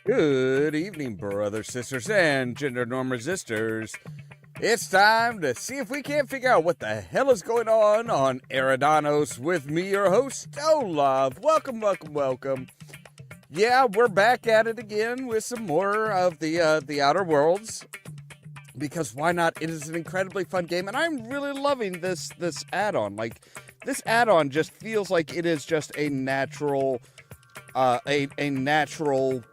Good evening, brothers, sisters, and gender norm resistors. It's time to see if we can't figure out what the hell is going on Eridanos with me, your host, Ollamh. Welcome, welcome, welcome. Yeah, we're back at it again with some more of the Outer Worlds. Because why not? It is an incredibly fun game, and I'm really loving this add-on. Like, this add-on just feels like it is just a natural, a natural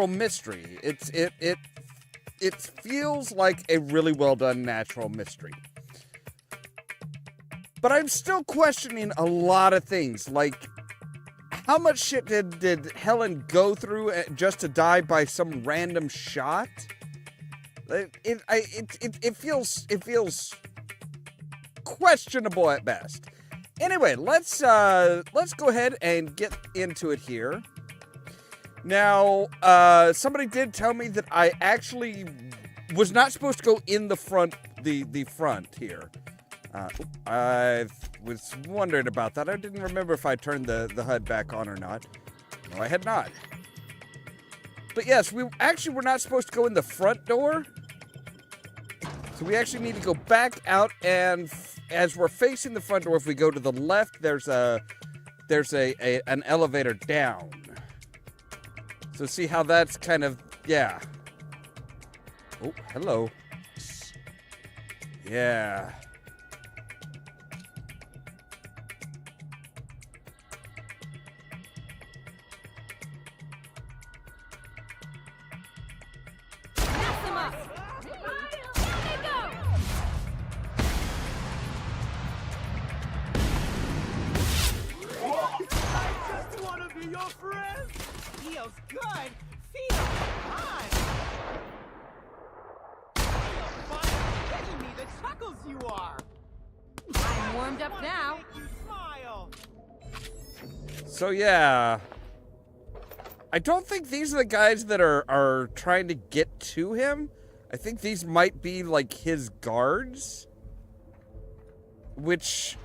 mystery. It feels like a really well done natural mystery. But I'm still questioning a lot of things, like how much shit did Helen go through just to die by some random shot? It feels questionable at best. Anyway, let's go ahead and get into it here. Now, somebody did tell me that I actually was not supposed to go in the front, the front here. I was wondering about that. I didn't remember if I turned the HUD back on or not. No, I had not. But yes, we actually were not supposed to go in the front door. So we actually need to go back out, and as we're facing the front door, if we go to the left, there's an elevator down. So see how that's kind of, yeah. Oh, hello. Yeah. Your friend feels good. Feels fun. Feels fun. Getting me the chuckles you are. I'm warmed up now. Make you smile. So yeah, I don't think these are the guys that are trying to get to him. I think these might be like his guards. Which,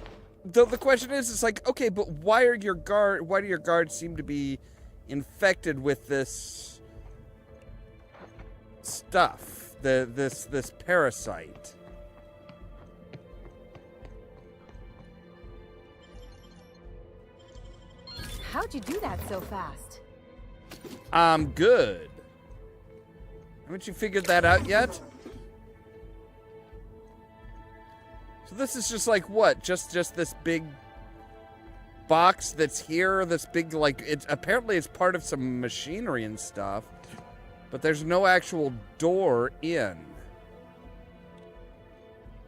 the question is, it's like, okay, but why do your guards seem to be infected with this stuff, this parasite? How'd you do that so fast? I'm good. Haven't you figured that out yet? So this is just like what? Just this big box that's here, this big, like, it's apparently it's part of some machinery and stuff, but there's no actual door in.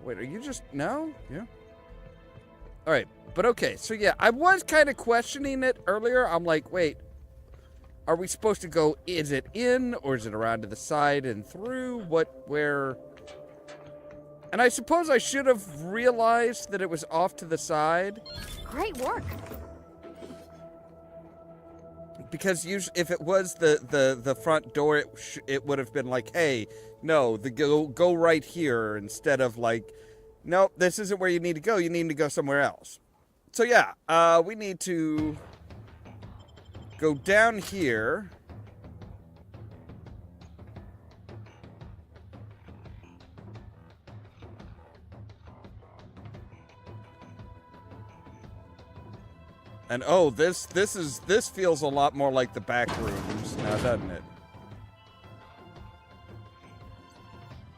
Wait, are you just, no? Yeah. All right, but okay, so yeah, I was kind of questioning it earlier. I'm like, wait, are we supposed to go, is it in, or is it around to the side and through? Where? And I suppose I should have realized that it was off to the side. Great work. Because usually, if it was the front door, it would have been like, hey, no, go right here, instead of like, nope, this isn't where you need to go. You need to go somewhere else. So yeah, we need to go down here. And oh, this feels a lot more like the back rooms now, doesn't it?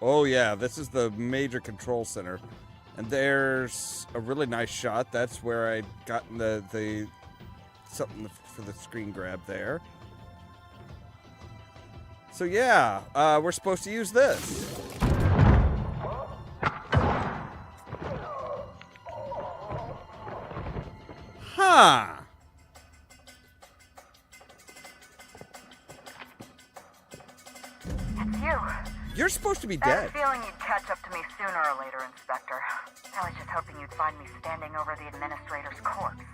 Oh yeah, this is the major control center. And there's a really nice shot. That's where I got the something for the screen grab there. So yeah, we're supposed to use this. Huh. It's you. You're supposed to be I had dead. a feeling you'd catch up to me sooner or later, Inspector. I was just hoping you'd find me standing over the administrator's corpse.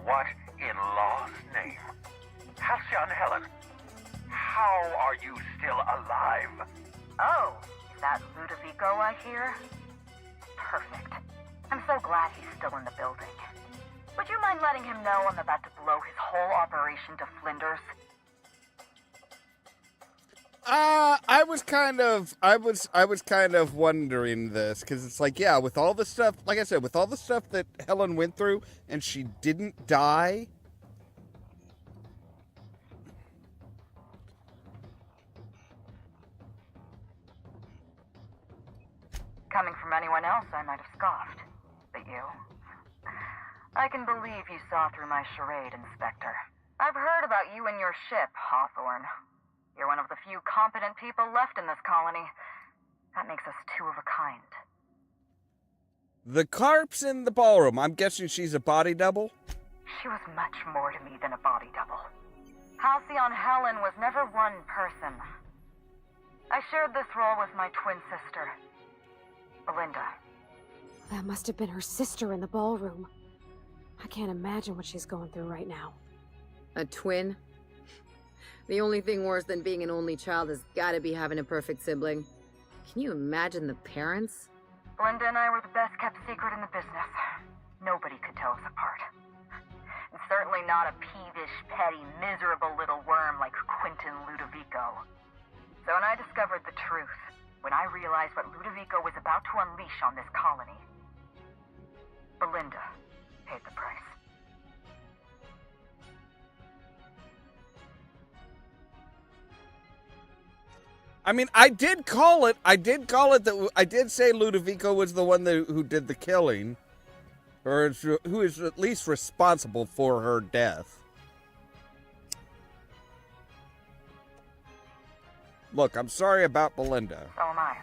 What in law's name? Halcyon Helen, how are you still alive? Oh, is that Ludovico I hear? Perfect. I'm so glad he's still in the building. Would you mind letting him know I'm about to blow his whole operation to flinders? I was kind of wondering this, because it's like, yeah, with all the stuff, like I said, with all the stuff that Helen went through, and she didn't die. Coming from anyone else, I might have scoffed. But you? I can believe you saw through my charade, Inspector. I've heard about you and your ship, Hawthorne. You're one of the few competent people left in this colony. That makes us two of a kind. The carp's in the ballroom. I'm guessing she's a body double? She was much more to me than a body double. Halcyon Helen was never one person. I shared this role with my twin sister, Belinda. That must have been her sister in the ballroom. I can't imagine what she's going through right now. A twin? The only thing worse than being an only child has gotta be having a perfect sibling. Can you imagine the parents? Belinda and I were the best kept secret in the business. Nobody could tell us apart. And certainly not a peevish, petty, miserable little worm like Quentin Ludovico. So when I discovered the truth, when I realized what Ludovico was about to unleash on this colony, Belinda paid the price. I mean, I did call it that. I did say Ludovico was the one who did the killing, or who is at least responsible for her death. Look, I'm sorry about Belinda. So am I.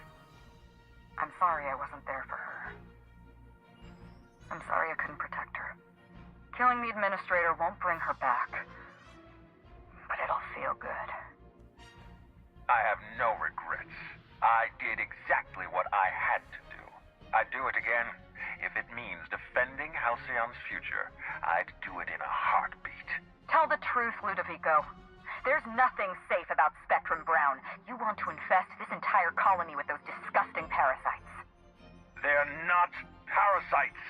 I'm sorry I wasn't there for her. I'm sorry I couldn't protect her. Killing the administrator won't bring her back, but it'll feel good. I have no regrets. I did exactly what I had to do. I'd do it again. If it means defending Halcyon's future, I'd do it in a heartbeat. Tell the truth, Ludovico. There's nothing safe about Spectrum Brown. You want to infest this entire colony with those disgusting parasites. They're not parasites.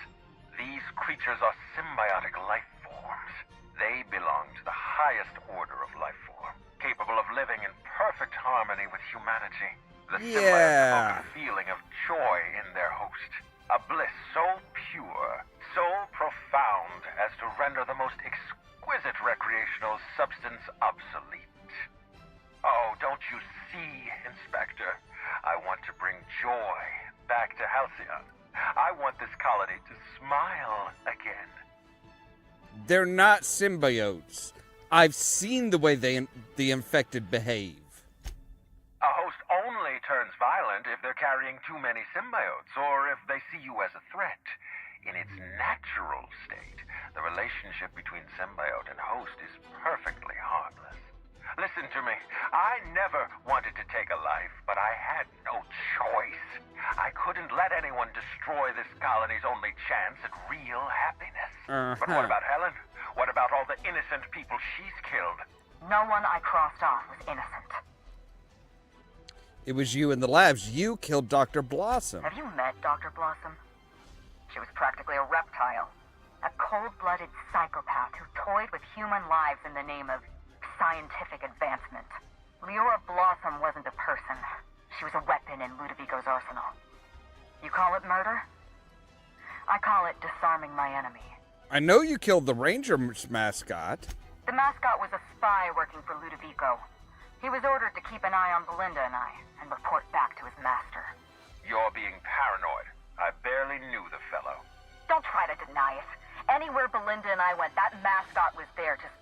These creatures are symbiotic life forms. They belong to the highest order of life form, capable of living in perfect harmony with humanity. The symbiotes evoke a feeling of joy in their host. A bliss so pure, so profound as to render the most exquisite recreational substance obsolete. Oh, don't you see, Inspector? I want to bring joy back to Halcyon. I want this colony to smile again. They're not symbiotes. I've seen the way the infected behave. A host only turns violent if they're carrying too many symbiotes, or if they see you as a threat. In its natural state, the relationship between symbiote and host is perfectly harmless. Listen to me. I never wanted to take a life, but I had no choice. I couldn't let anyone destroy this colony's only chance at real happiness. But what about Helen? What about all the innocent people she's killed? No one I crossed off was innocent. It was you in the labs. You killed Dr. Blossom. Have you met Dr. Blossom? She was practically a reptile. A cold-blooded psychopath who toyed with human lives in the name of scientific advancement. Leora Blossom wasn't a person. She was a weapon in Ludovico's arsenal. You call it murder? I call it disarming my enemy. I know you killed the Rangers mascot. The mascot was a spy working for Ludovico. He was ordered to keep an eye on Belinda and I, and report back to his master. You're being paranoid. I barely knew the fellow. Don't try to deny it. Anywhere Belinda and I went, that mascot was there, just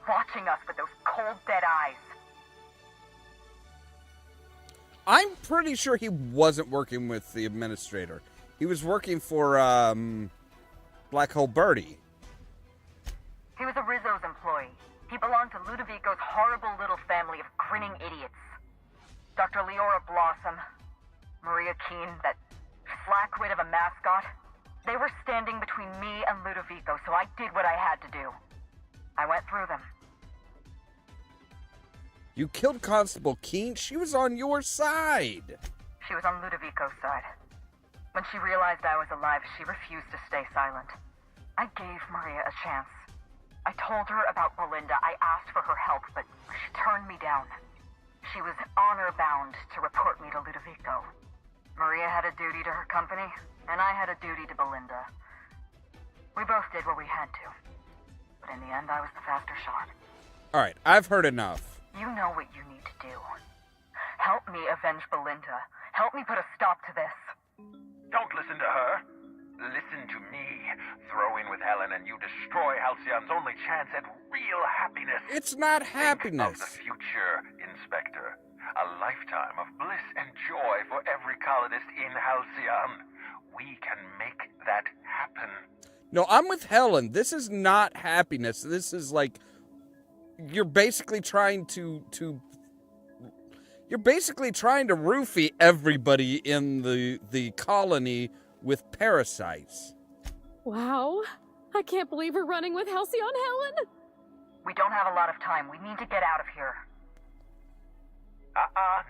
watching us with those cold, dead eyes. I'm pretty sure he wasn't working with the administrator. He was working for, Black Hole Birdie. He was a Rizzo's employee. He belonged to Ludovico's horrible little family of grinning idiots. Dr. Leora Blossom, Maria Keene, that slackwit of a mascot. They were standing between me and Ludovico, so I did what I had to do. I went through them. You killed Constable Keene. She was on your side. She was on Ludovico's side. When she realized I was alive, she refused to stay silent. I gave Maria a chance. I told her about Belinda. I asked for her help, but she turned me down. She was honor-bound to report me to Ludovico. Maria had a duty to her company, and I had a duty to Belinda. We both did what we had to. But in the end, I was the faster shot. All right, I've heard enough. You know what you need to do. Help me avenge Belinda. Help me put a stop to this. Don't listen to her. Listen to me. Throw in with Helen and you destroy Halcyon's only chance at real happiness. It's not Think happiness. of the future, Inspector. A lifetime of bliss and joy for every colonist in Halcyon. We can make that happen. No, I'm with Helen. This is not happiness. This is like you're basically trying to roofie everybody in the colony with parasites. Wow. I can't believe we're running with Halcyon Helen. We don't have a lot of time. We need to get out of here.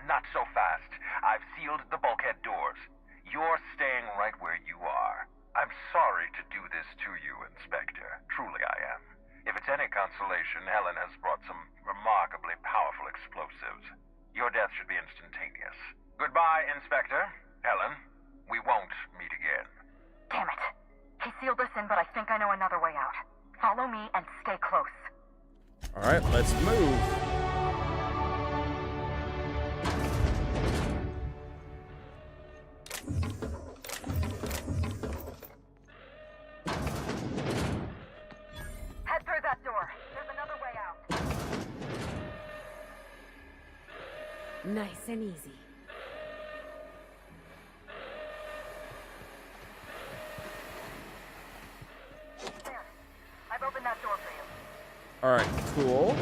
Not so fast. I've sealed the bulkhead doors. You're staying right where you are. I'm sorry to do this to you, Inspector. Truly I am. If it's any consolation, Helen has brought some remarkably powerful explosives. Your death should be instantaneous. Goodbye, Inspector. Helen, we won't meet again. Damn it. He sealed us in, but I think I know another way out. Follow me and stay close. All right, let's move. Head through that door. There's another way out. Nice and easy. There. I've opened that door for you. All right, cool.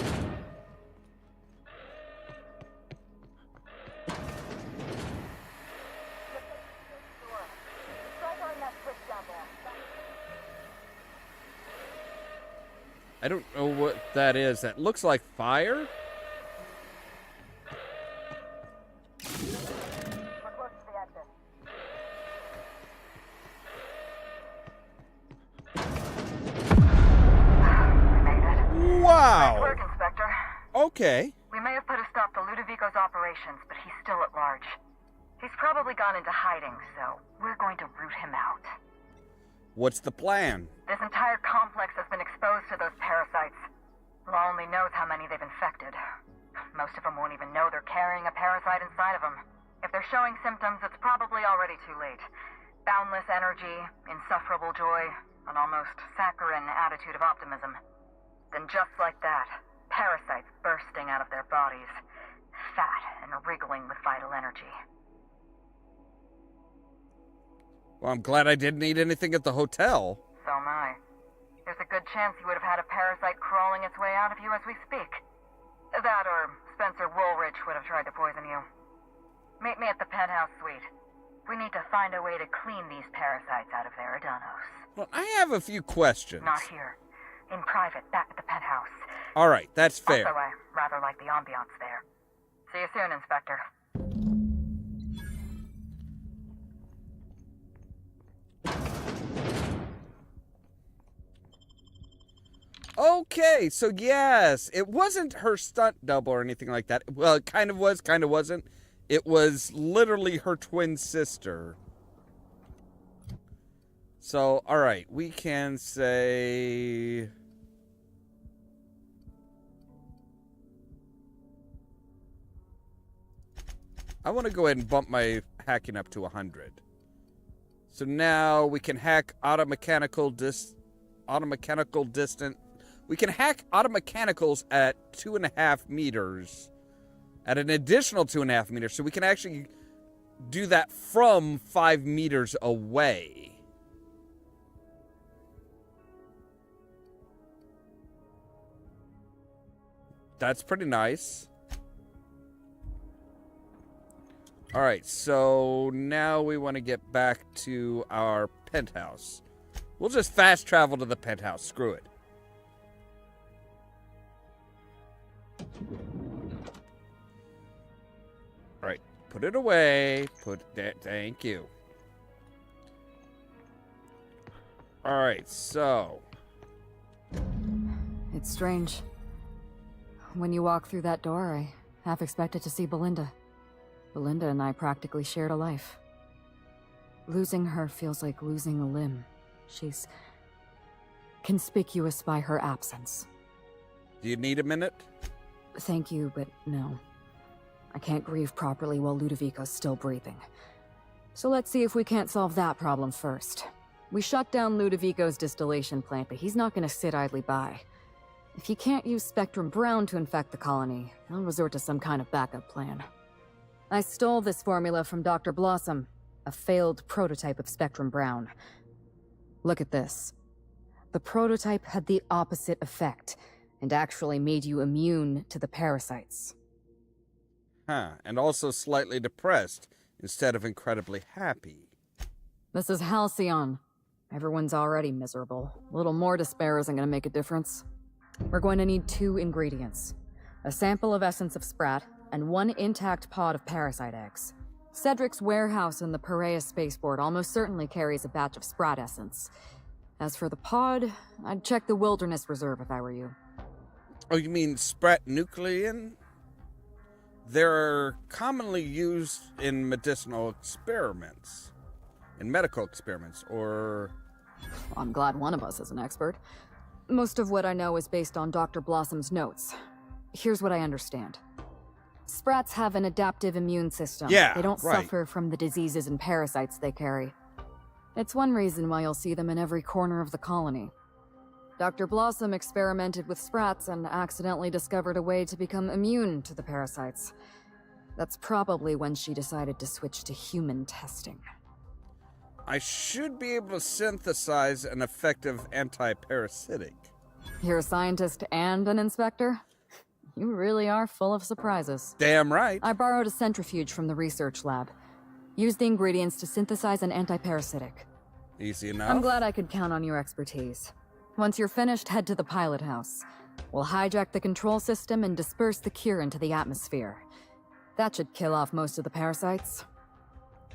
Try turning that switch down there. I don't know what that is. That looks like fire? We're close to the exit. We made it. Nice Wow. work, Inspector. Okay. We may have put a stop to Ludovico's operations, but he's still at large. He's probably gone into hiding, so we're going to root him out. What's the plan? This entire complex has been exposed to those parasites. Law only knows how many they've infected. Most of them won't even know they're carrying a parasite inside of them. If they're showing symptoms, it's probably already too late. Boundless energy, insufferable joy, an almost saccharine attitude of optimism. Then just like that, parasites bursting out of their bodies, fat and wriggling with vital energy. Well, I'm glad I didn't eat anything at the hotel. So am I. There's a good chance you would have had a parasite crawling its way out of you as we speak. That or Spencer Woolrich would have tried to poison you. Meet me at the penthouse suite. We need to find a way to clean these parasites out of Veridanos. Well, I have a few questions. Not here. In private, back at the penthouse. All right, that's fair. Also, I rather like the ambiance there. See you soon, Inspector. Okay, so yes, it wasn't her stunt double or anything like that. Well, it kind of was, kind of wasn't. It was literally her twin sister. So, all right, we can say... I want to go ahead and bump my hacking up to 100. So now we can hack automechanical distant. We can hack automechanicals at 2.5 meters. At an additional 2.5 meters. So we can actually do that from 5 meters away. That's pretty nice. All right, so now we want to get back to our penthouse. We'll just fast travel to the penthouse. Screw it. All right, put it away. Put that. Thank you. Alright, so... It's strange. When you walk through that door, I half expected to see Belinda. Belinda and I practically shared a life. Losing her feels like losing a limb. She's conspicuous by her absence. Do you need a minute? Thank you, but no. I can't grieve properly while Ludovico's still breathing. So let's see if we can't solve that problem first. We shut down Ludovico's distillation plant, but he's not gonna sit idly by. If he can't use Spectrum Brown to infect the colony, I'll resort to some kind of backup plan. I stole this formula from Dr. Blossom, a failed prototype of Spectrum Brown. Look at this. The prototype had the opposite effect, and actually made you immune to the parasites. Huh, and also slightly depressed, instead of incredibly happy. This is Halcyon. Everyone's already miserable. A little more despair isn't gonna make a difference. We're going to need 2 ingredients. A sample of essence of sprat, and 1 intact pod of parasite eggs. Cedric's warehouse in the Perea spaceport almost certainly carries a batch of sprat essence. As for the pod, I'd check the wilderness reserve if I were you. Oh, you mean sprat nuclein? They're commonly used in medicinal experiments. In medical experiments, or... I'm glad one of us is an expert. Most of what I know is based on Dr. Blossom's notes. Here's what I understand. Sprats have an adaptive immune system. Yeah, They don't right. suffer from the diseases and parasites they carry. It's one reason why you'll see them in every corner of the colony. Dr. Blossom experimented with sprats and accidentally discovered a way to become immune to the parasites. That's probably when she decided to switch to human testing. I should be able to synthesize an effective anti-parasitic. You're a scientist and an inspector? You really are full of surprises. Damn right. I borrowed a centrifuge from the research lab. Used the ingredients to synthesize an anti-parasitic. Easy enough. I'm glad I could count on your expertise. Once you're finished, head to the pilot house. We'll hijack the control system and disperse the cure into the atmosphere. That should kill off most of the parasites.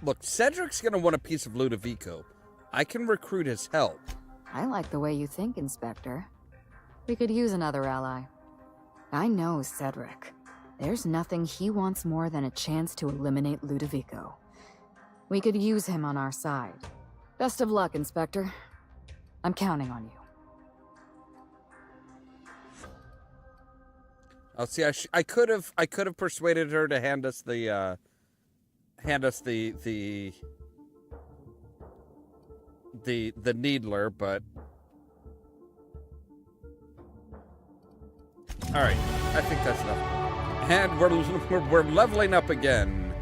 Look, Cedric's gonna want a piece of Ludovico. I can recruit his help. I like the way you think, Inspector. We could use another ally. I know Cedric. There's nothing he wants more than a chance to eliminate Ludovico. We could use him on our side. Best of luck, Inspector. I'm counting on you. Oh, see, I could have persuaded her to hand us the needler, but all right, I think that's enough. And we're leveling up again.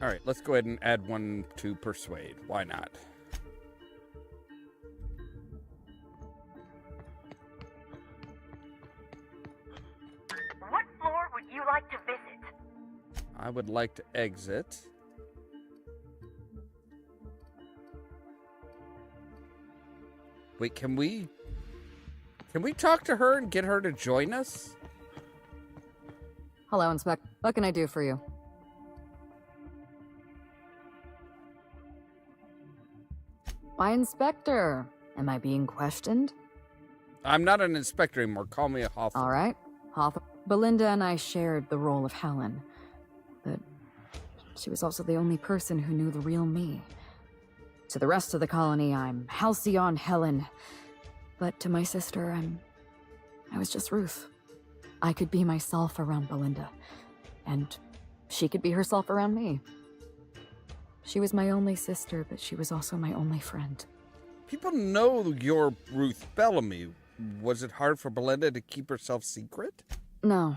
All right, let's go ahead and add 1 to persuade. Why not? What floor would you like to visit? I would like to exit. Wait, can we talk to her and get her to join us? Hello, Inspector. What can I do for you? Why, Inspector? Am I being questioned? I'm not an inspector anymore. Call me a Hawthorne. All right. Belinda and I shared the role of Helen, but she was also the only person who knew the real me. To the rest of the colony, I'm Halcyon Helen, but to my sister, I was just Ruth. I could be myself around Belinda, and she could be herself around me. She was my only sister, but she was also my only friend. People know you're Ruth Bellamy. Was it hard for Belinda to keep herself secret? No.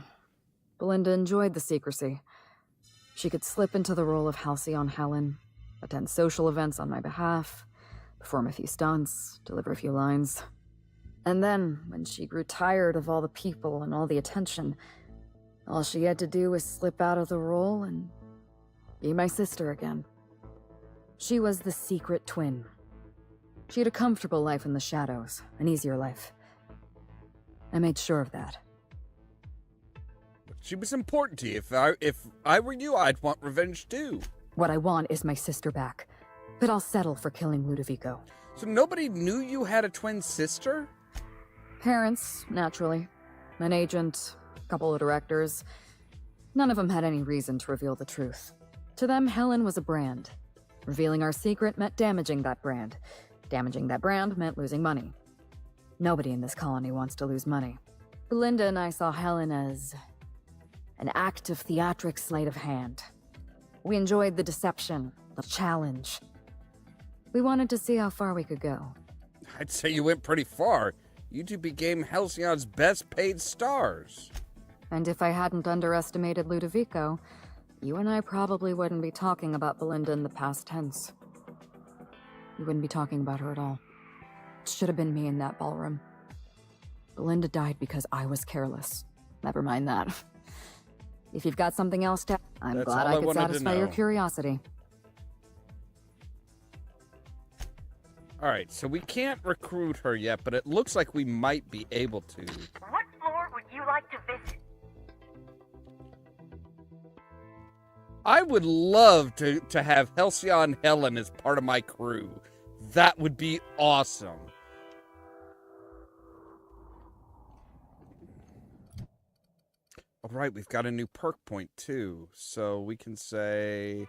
Belinda enjoyed the secrecy. She could slip into the role of Halcyon Helen, attend social events on my behalf, perform a few stunts, deliver a few lines. And then, when she grew tired of all the people and all the attention, all she had to do was slip out of the role and be my sister again. She was the secret twin. She had a comfortable life in the shadows, an easier life. I made sure of that. She was important to you. If I were you, I'd want revenge too. What I want is my sister back, but I'll settle for killing Ludovico. So nobody knew you had a twin sister? Parents, naturally. An agent, a couple of directors. None of them had any reason to reveal the truth. To them, Helen was a brand. Revealing our secret meant damaging that brand. Damaging that brand meant losing money. Nobody in this colony wants to lose money. Belinda and I saw Helen as an act of theatrics sleight of hand. We enjoyed the deception, the challenge. We wanted to see how far we could go. I'd say you went pretty far. You two became Halcyon's best paid stars. And if I hadn't underestimated Ludovico, you and I probably wouldn't be talking about Belinda in the past tense. We wouldn't be talking about her at all. It should have been me in that ballroom. Belinda died because I was careless. Never mind that. If you've got something else to... I'm That's glad all I I could wanted to satisfy your know. curiosity. All right, so we can't recruit her yet, but it looks like we might be able to. What floor would you like to visit? I would love to have Halcyon Helen as part of my crew. That would be awesome. All right, we've got a new perk point too, so we can say...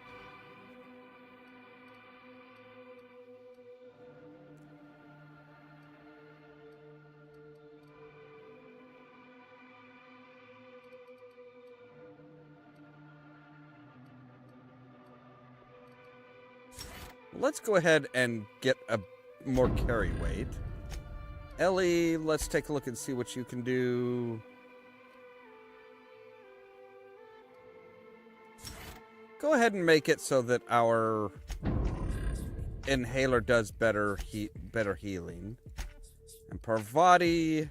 Let's go ahead and get a more carry weight. Ellie, let's take a look and see what you can do. Go ahead and make it so that our inhaler does better healing. And Parvati...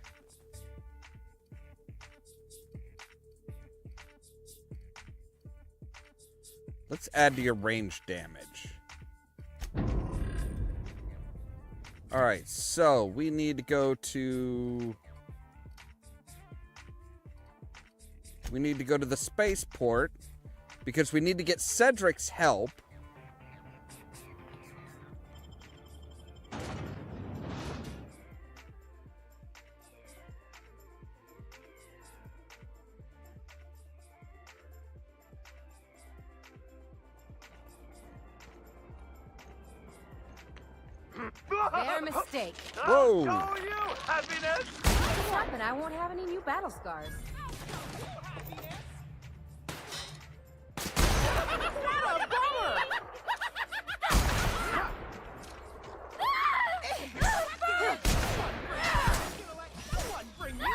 Let's add to your range damage. Alright, so we need to go to... We need to go to the spaceport because we need to get Cedric's help. Their mistake. Whoa! Show you happiness! What's happened? I won't have any new battle scars. What a bummer! Someone bring me down!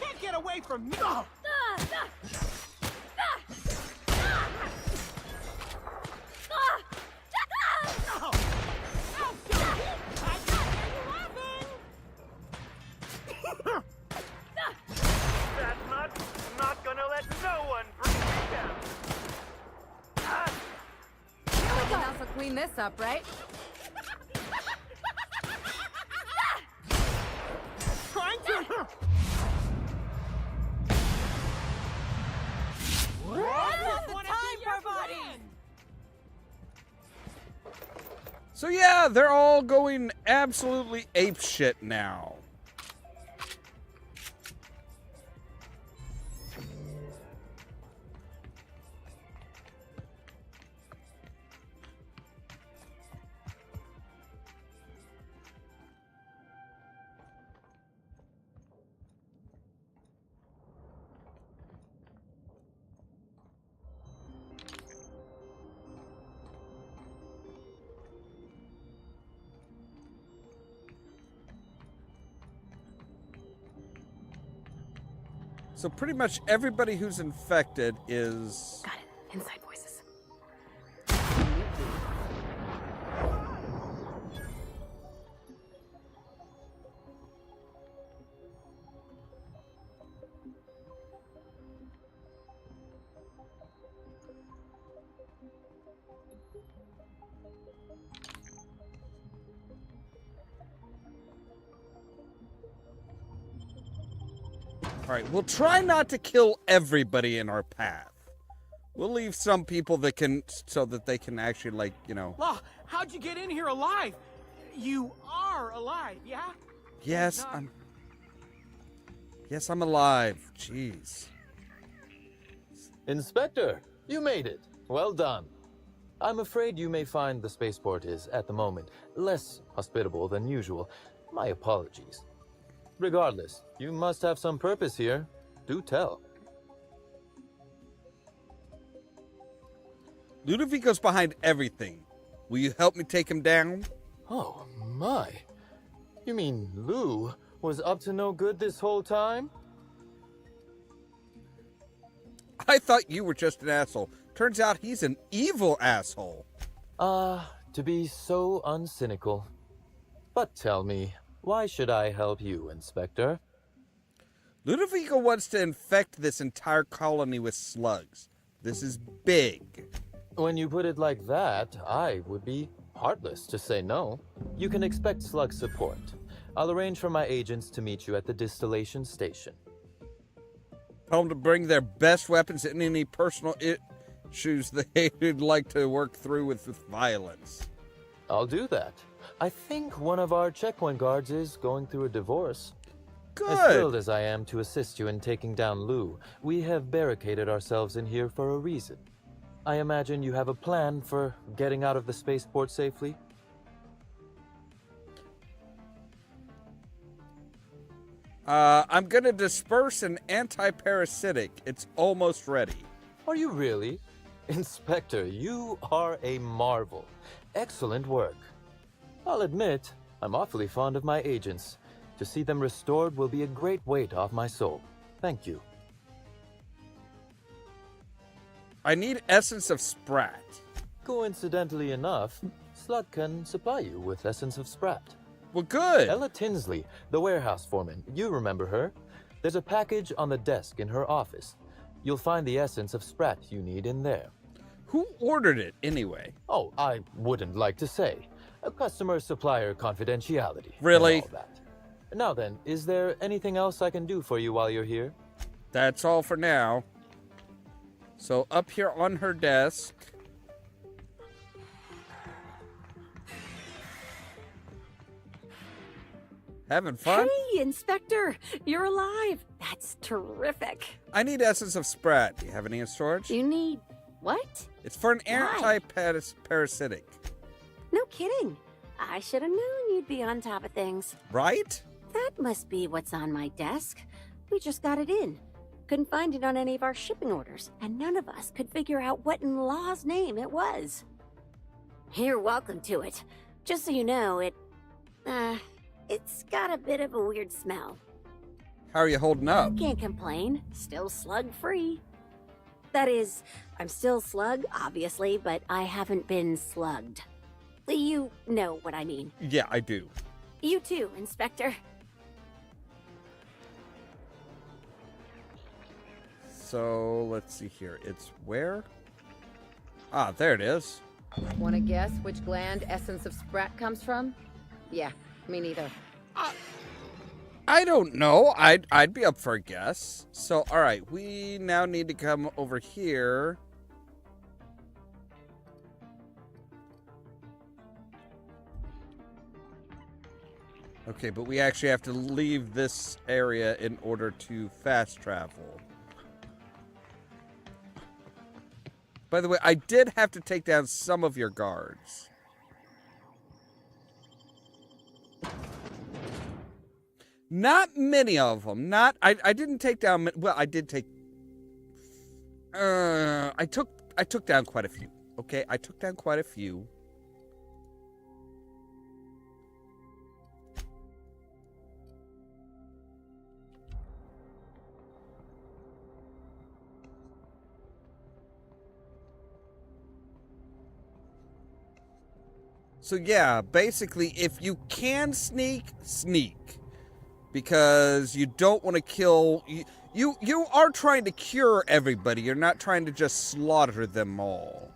Can't get away from me! I'm not gonna let no one bring me down. Someone else will clean this up, right? Trying to. What's the time, Parvati? So yeah, they're all going absolutely apeshit now. So pretty much everybody who's infected is... Got it. Inside voices. Alright, we'll try not to kill everybody in our path. We'll leave some people that can, so that they can actually, like, you know. Law, how'd you get in here alive? You are alive, yeah? Yes, No. I'm alive. Jeez. Inspector, you made it. Well done. I'm afraid you may find the spaceport is, at the moment, less hospitable than usual. My apologies. Regardless, you must have some purpose here. Do tell. Ludovico's behind everything. Will you help me take him down? Oh, my. You mean Lou was up to no good this whole time? I thought you were just an asshole. Turns out he's an evil asshole. To be so uncynical. But tell me, why should I help you, Inspector? Ludovico wants to infect this entire colony with slugs. This is big. When you put it like that, I would be heartless to say no. You can expect slug support. I'll arrange for my agents to meet you at the distillation station. Tell them to bring their best weapons and any personal issues they'd like to work through with violence. I'll do that. I think one of our checkpoint guards is going through a divorce. As thrilled Good. as I am to assist you in taking down Lou, we have barricaded ourselves in here for a reason. I imagine you have a plan for getting out of the spaceport safely? I'm gonna disperse an anti-parasitic. It's almost ready. Are you really? Inspector, you are a marvel. Excellent work. I'll admit, I'm awfully fond of my agents. To see them restored will be a great weight off my soul. Thank you. I need essence of Sprat. Coincidentally enough, Slug can supply you with essence of Sprat. Well, good. Ella Tinsley, the warehouse foreman, you remember her? There's a package on the desk in her office. You'll find the essence of Sprat you need in there. Who ordered it anyway? Oh, I wouldn't like to say. A customer-supplier confidentiality. and Really? all that. Now then, is there anything else I can do for you while you're here? That's all for now. So up here on her desk. Having fun? Hey, Inspector! You're alive! That's terrific! I need essence of Sprat. Do you have any in storage? You need... what? It's for an Why? anti-parasitic. No kidding. I should have known you'd be on top of things. Right? That must be what's on my desk. We just got it in. Couldn't find it on any of our shipping orders, and none of us could figure out what in law's name it was. You're welcome to it. Just so you know, it's got a bit of a weird smell. How are you holding up? Can't complain. Still slug-free. That is, I'm still slug, obviously, but I haven't been slugged. You know what I mean. Yeah, I do. You too, Inspector. So, let's see here. It's where? Ah, there it is. Want to guess which gland essence of Sprat comes from? Yeah, me neither. I don't know. I'd be up for a guess. So, all right, we now need to come over here. Okay, but we actually have to leave this area in order to fast travel. By the way, I did have to take down some of your guards. Not many of them. I didn't take down. Well, I did take. I took down quite a few. Okay, I took down quite a few. So yeah, basically, if you can sneak, sneak. Because you don't want to kill... You are trying to cure everybody. You're not trying to just slaughter them all.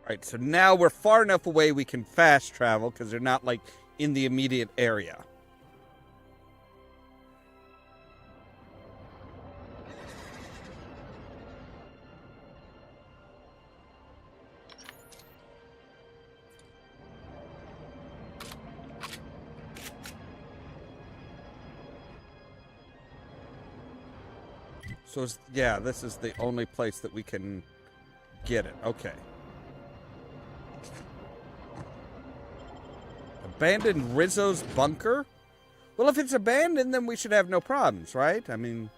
Alright, so now we're far enough away we can fast travel, because they're not, like, in the immediate area. So, yeah, this is the only place that we can get it. Okay. Abandoned Rizzo's bunker? Well, if it's abandoned, then we should have no problems, right? I mean...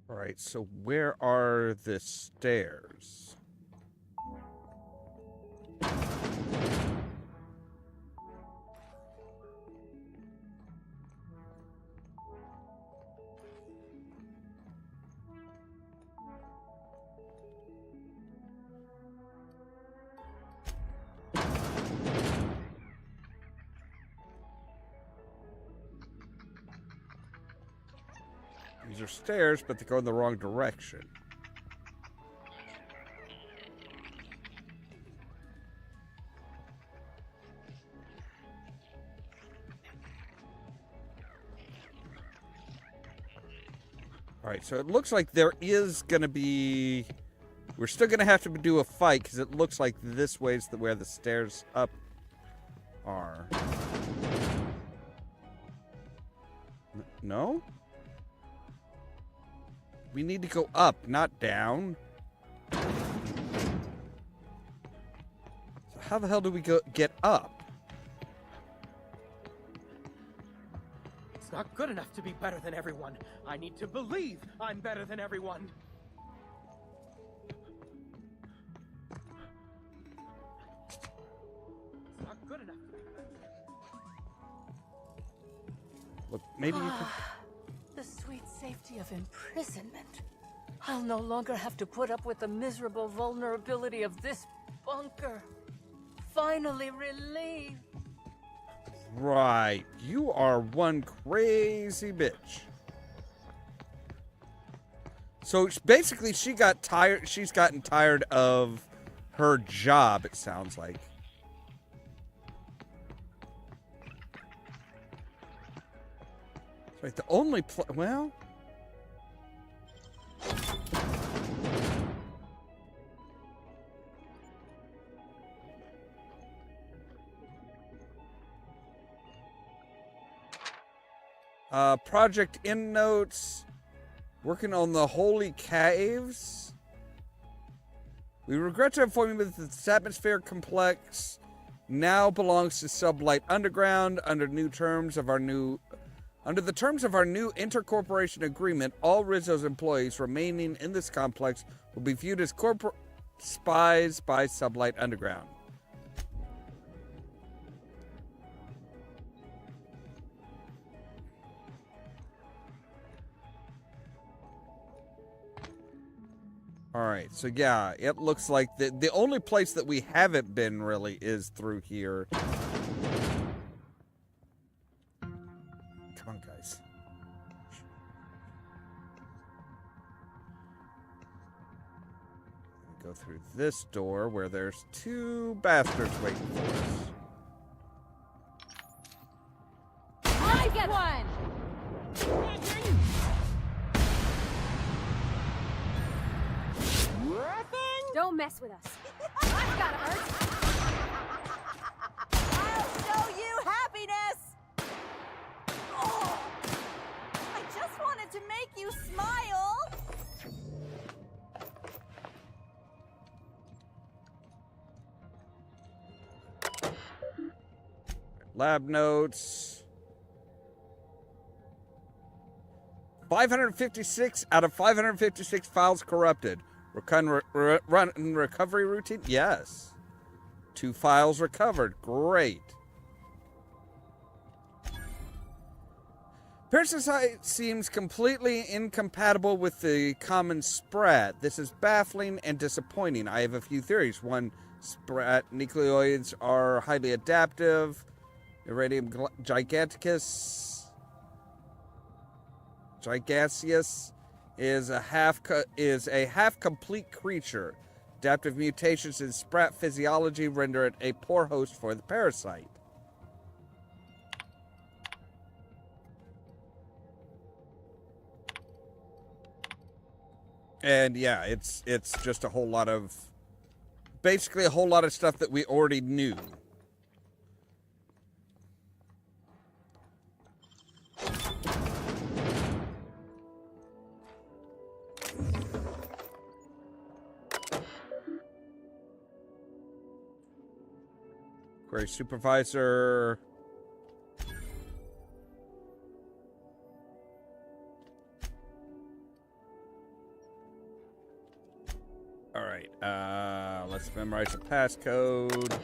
Alright, so where are the stairs? These are stairs, but they go in the wrong direction. Alright, so it looks like there is going to be... We're still going to have to do a fight, because it looks like this way is where the stairs up are. No? We need to go up, not down. So how the hell do we get up? It's not good enough to be better than everyone. I need to believe I'm better than everyone. It's not good enough to be better. Look, maybe you can... The sweet safety of imprisonment. I'll no longer have to put up with the miserable vulnerability of this bunker. Finally relieved. Right. You are one crazy bitch. So basically she got tired. She's gotten tired of her job, it sounds like. Right, the only well... Project End Notes. Working on the Holy Caves. We regret to inform you that this atmosphere complex now belongs to Sublight Underground under the terms of our new intercorporation agreement. All Rizzo's employees remaining in this complex will be viewed as corporate spies by Sublight Underground. Alright, so yeah, it looks like the only place that we haven't been really is through here. Come on, guys. Go through this door where there's two bastards waiting for us. I get one! Don't mess with us. I've got hurt. I'll show you happiness! Oh, I just wanted to make you smile! Lab notes. 556 out of 556 files corrupted. Run recovery routine? Yes. 2 files recovered. Great. Parasite seems completely incompatible with the common sprat. This is baffling and disappointing. I have a few theories. One, sprat nucleoids are highly adaptive. Iridium giganteus is a half-complete creature. Adaptive mutations in sprat physiology render it a poor host for the parasite. And yeah, it's just a whole lot of, basically a whole lot of stuff that we already knew. Query supervisor. All right, let's memorize the passcode.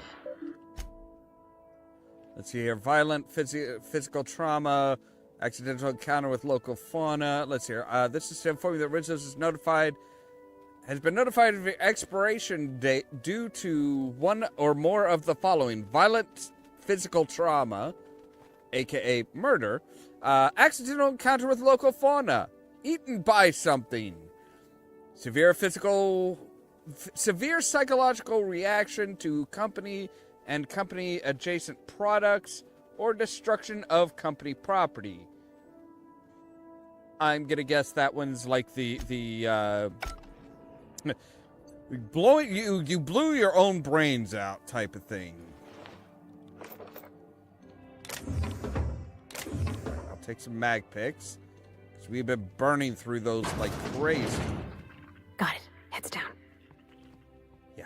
Let's see here. Violent physical trauma, accidental encounter with local fauna. Let's see here. This is to inform you that Rizzo's has been notified of the expiration date due to one or more of the following: violent physical trauma, aka murder, accidental encounter with local fauna, eaten by something, severe psychological reaction to company and company adjacent products, or destruction of company property. I'm gonna guess that one's like the you blew your own brains out type of thing. I'll take some mag picks, because we've been burning through those like crazy. Got it. Heads down. Yeah.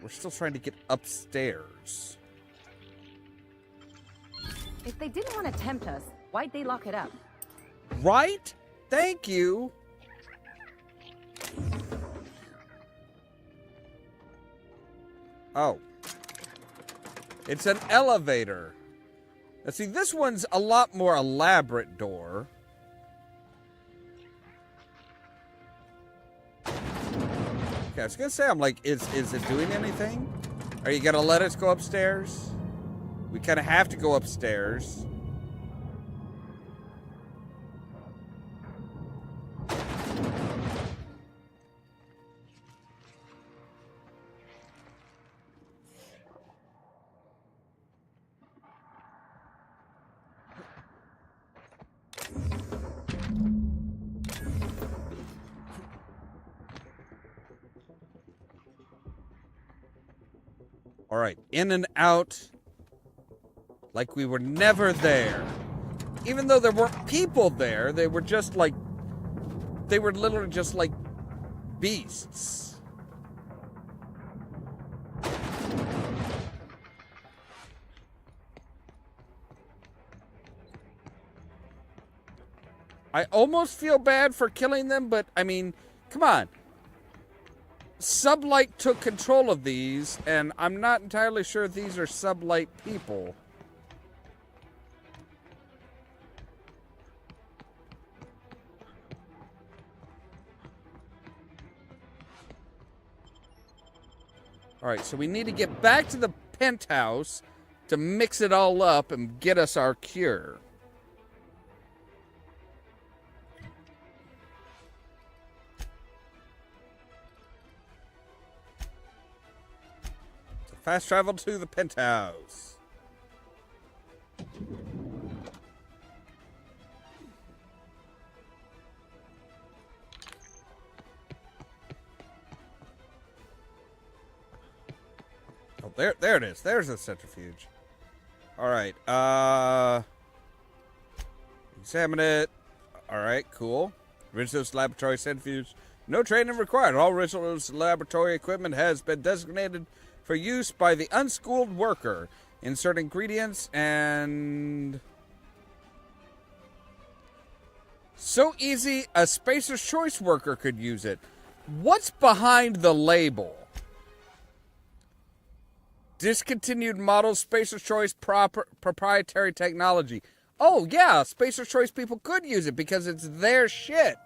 We're still trying to get upstairs. If they didn't want to tempt us, why'd they lock it up? Right? Thank you. Oh. It's an elevator. Now see, this one's a lot more elaborate door. Okay, I was gonna say, I'm like, is it doing anything? Are you gonna let us go upstairs? We kind of have to go upstairs. All right, in and out, like we were never there. Even though there weren't people there, they were just like, they were literally just like beasts. I almost feel bad for killing them, but I mean, come on. Sublight took control of these, and I'm not entirely sure these are Sublight people. Alright, so we need to get back to the penthouse to mix it all up and get us our cure. Fast travel to the penthouse. Oh, there it is. There's the centrifuge. All right. Examine it. All right, cool. Rizzo's laboratory centrifuge. No training required. All Rizzo's laboratory equipment has been designated for use by the unschooled worker. Insert ingredients and... So easy, a Spacer's Choice worker could use it. What's behind the label? Discontinued model, Spacer's Choice proprietary technology. Oh, yeah, Spacer's Choice people could use it because it's their shit.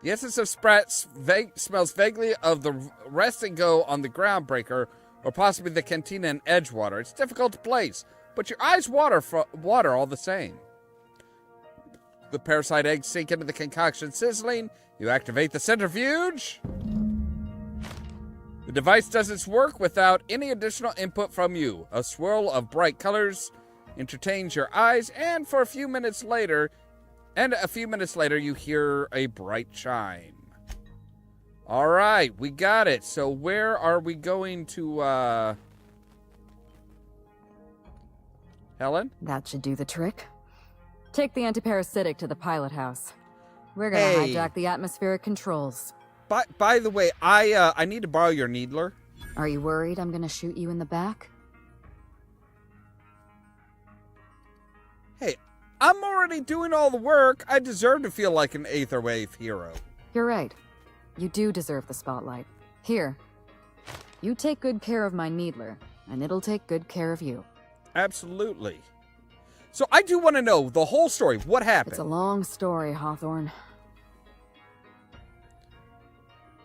The essence of Sprats smells vaguely of the rest and go on the Groundbreaker, or possibly the Cantina in Edgewater. It's difficult to place, but your eyes water all the same. The parasite eggs sink into the concoction sizzling. You activate the centrifuge. The device does its work without any additional input from you. A swirl of bright colors entertains your eyes, and a few minutes later, you hear a bright chime. All right, we got it. So where are we going to, Helen? That should do the trick. Take the antiparasitic to the pilot house. We're gonna hijack the atmospheric controls. By the way, I need to borrow your needler. Are you worried I'm gonna shoot you in the back? Hey, I'm already doing all the work. I deserve to feel like an Aetherwave hero. You're right. You do deserve the spotlight. Here. You take good care of my needler, and it'll take good care of you. Absolutely. So I do want to know the whole story. What happened? It's a long story, Hawthorne.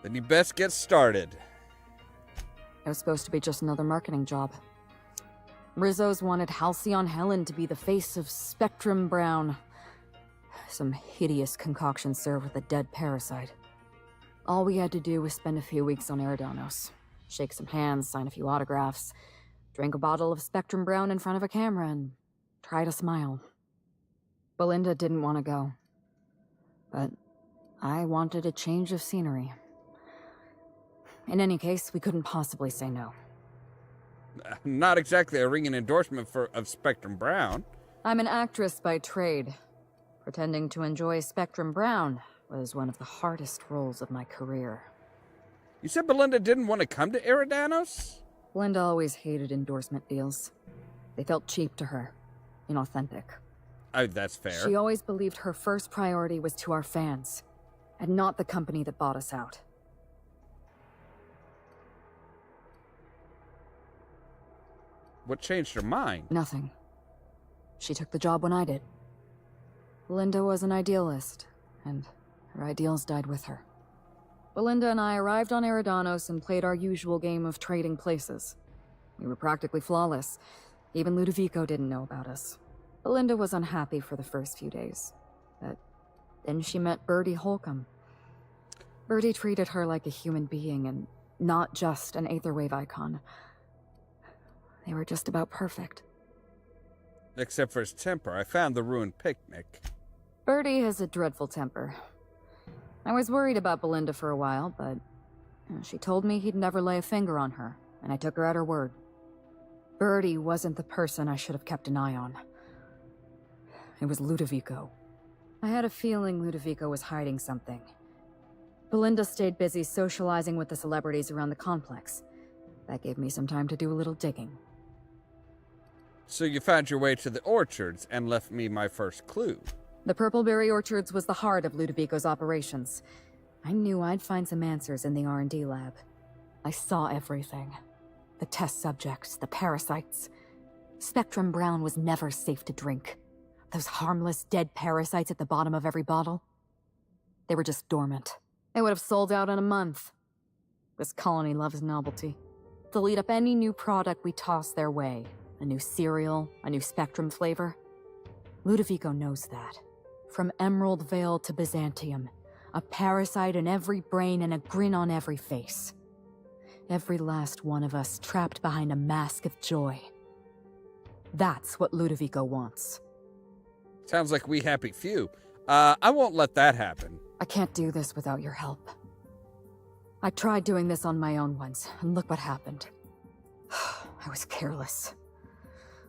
Then you best get started. It was supposed to be just another marketing job. Rizzo's wanted Halcyon Helen to be the face of Spectrum Brown. Some hideous concoction served with a dead parasite. All we had to do was spend a few weeks on Eridanos. Shake some hands, sign a few autographs, drink a bottle of Spectrum Brown in front of a camera, and try to smile. Belinda didn't want to go. But I wanted a change of scenery. In any case, we couldn't possibly say no. Not exactly a ringing endorsement of Spectrum Brown. I'm an actress by trade. Pretending to enjoy Spectrum Brown was one of the hardest roles of my career. You said Belinda didn't want to come to Eridanos? Belinda always hated endorsement deals. They felt cheap to her, inauthentic. Oh, that's fair. She always believed her first priority was to our fans, and not the company that bought us out. What changed her mind? Nothing. She took the job when I did. Belinda was an idealist, and her ideals died with her. Belinda and I arrived on Eridanos and played our usual game of trading places. We were practically flawless. Even Ludovico didn't know about us. Belinda was unhappy for the first few days, but then she met Bertie Holcomb. Bertie treated her like a human being and not just an Aetherwave icon. They were just about perfect. Except for his temper. I found the ruined picnic. Bertie has a dreadful temper. I was worried about Belinda for a while, but she told me he'd never lay a finger on her, and I took her at her word. Bertie wasn't the person I should have kept an eye on. It was Ludovico. I had a feeling Ludovico was hiding something. Belinda stayed busy socializing with the celebrities around the complex. That gave me some time to do a little digging. So you found your way to the orchards and left me my first clue. The Purpleberry Orchards was the heart of Ludovico's operations. I knew I'd find some answers in the R&D lab. I saw everything. The test subjects, the parasites. Spectrum Brown was never safe to drink. Those harmless, dead parasites at the bottom of every bottle. They were just dormant. They would have sold out in a month. This colony loves novelty. They'll eat up any new product we toss their way. A new cereal, a new Spectrum flavor. Ludovico knows that. From Emerald Vale to Byzantium, a parasite in every brain and a grin on every face. Every last one of us trapped behind a mask of joy. That's what Ludovico wants. Sounds like we happy few. I won't let that happen. I can't do this without your help. I tried doing this on my own once, and look what happened. I was careless.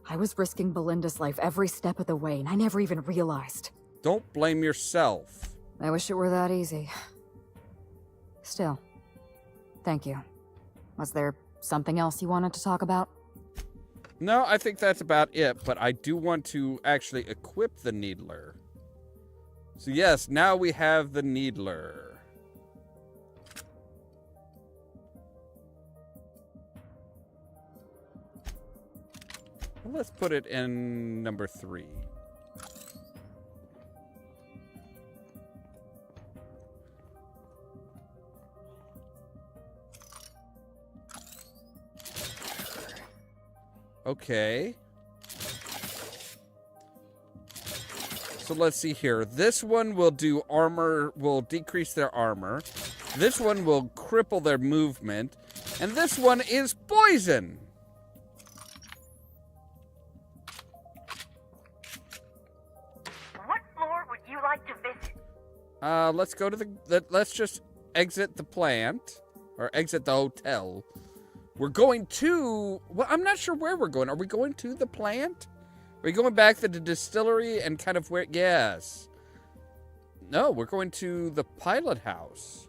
I was risking Belinda's life every step of the way, and I never even realized. Don't blame yourself. I wish it were that easy. Still, thank you. Was there something else you wanted to talk about? No, I think that's about it, but I do want to actually equip the Needler. So yes, now we have the Needler. Well, let's put it in number 3. Okay. So let's see here. This one will do armor, will decrease their armor. This one will cripple their movement. And this one is poison. What floor would you like to visit? Let's go to let's just exit the plant. Or exit the hotel. We're going to, well, I'm not sure where we're going. Are we going to the plant? Are we going back to the distillery and kind of where, yes. No, we're going to the pilot house.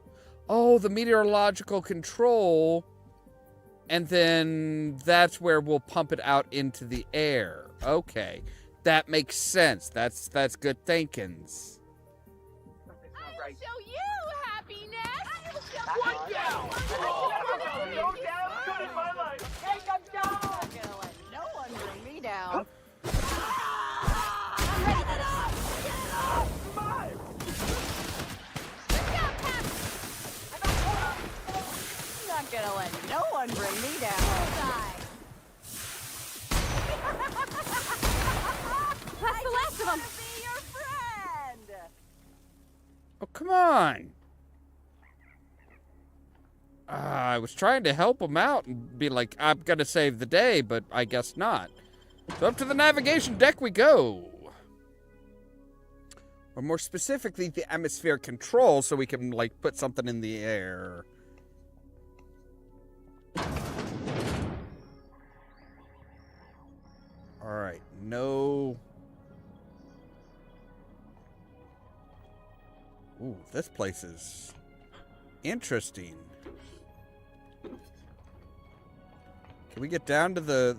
Oh, the meteorological control. And then that's where we'll pump it out into the air. Okay. That makes sense. That's good thinkings. I'll show you happiness! One down! No down, good in my life! Take him down! I'm gonna let no one bring me down. I'm ready. Get it off! Mine! Not gonna let no one bring me down. That's the last of them. Be your friend! Oh, come on. I was trying to help him out and be like, I'm going to save the day, but I guess not. So up to the navigation deck we go. Or more specifically, the atmosphere control, so we can, like, put something in the air. Alright, no... Ooh, this place is interesting. Can we get down to the...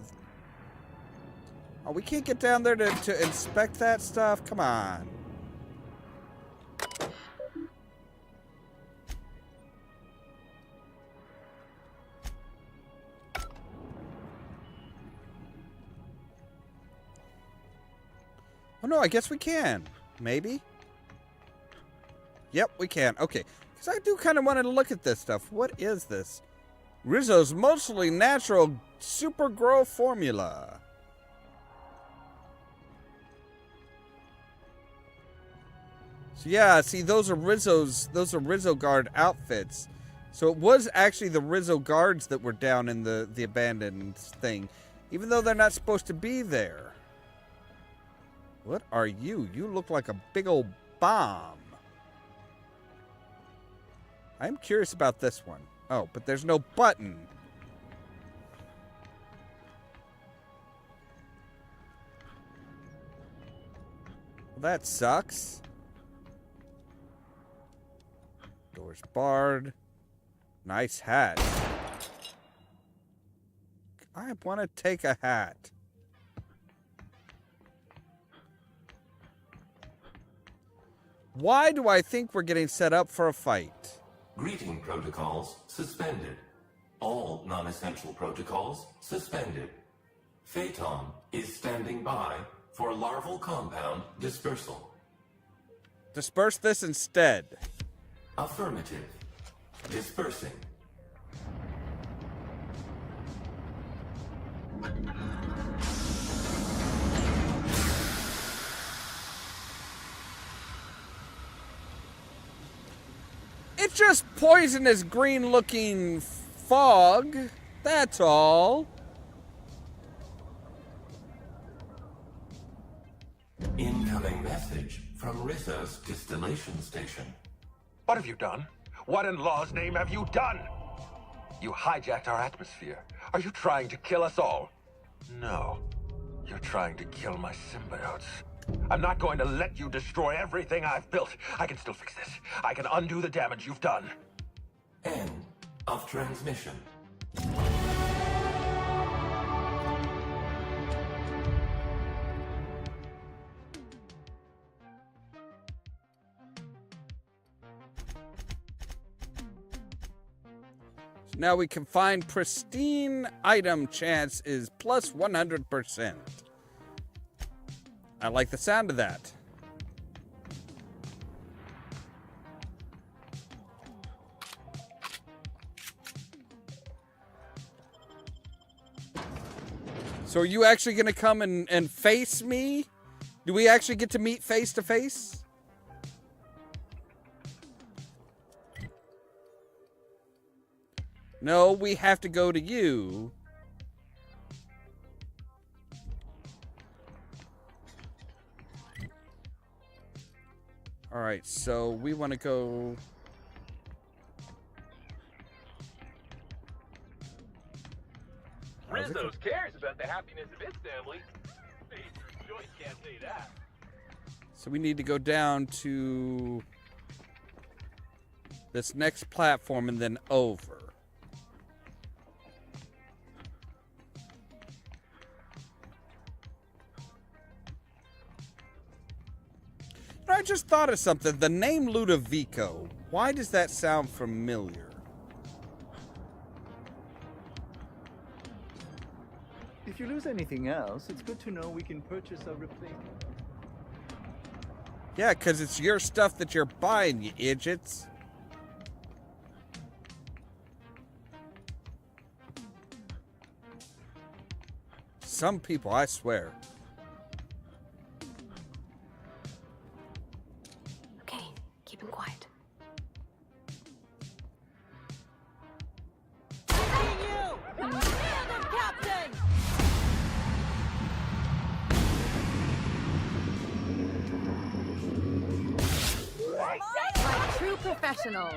Oh, we can't get down there to inspect that stuff? Come on. Oh, no, I guess we can. Maybe? Yep, we can. Okay. Because I do kind of want to look at this stuff. What is this? Rizzo's mostly natural super grow formula. So yeah, see, those are Rizzo guard outfits. So it was actually the Rizzo guards that were down in the abandoned thing. Even though they're not supposed to be there. What are you? You look like a big old bomb. I'm curious about this one. Oh, but there's no button. Well, that sucks. Doors barred. Nice hat. I want to take a hat. Why do I think we're getting set up for a fight? Greeting protocols suspended. All non-essential protocols suspended. Phaeton is standing by for larval compound dispersal. Disperse this instead. Affirmative. Dispersing. It's just poisonous green-looking fog. That's all. Incoming message from Rizzo's distillation station. What have you done? What in law's name have you done? You hijacked our atmosphere. Are you trying to kill us all? No. You're trying to kill my symbiotes. I'm not going to let you destroy everything I've built. I can still fix this. I can undo the damage you've done. End of transmission. Now we can find pristine item chance is plus 100%. I like the sound of that. So are you actually going to come and face me? Do we actually get to meet face to face? No, we have to go to you. All right, so we want to go... Rizzo's cares about the happiness of his family. Joyce can't say that. So we need to go down to this next platform and then over. I just thought of something. The name Ludovico. Why does that sound familiar? If you lose anything else, it's good to know we can purchase a replacement. Yeah, because it's your stuff that you're buying, you idiots. Some people, I swear. Okay, keep him quiet. Like true professionals.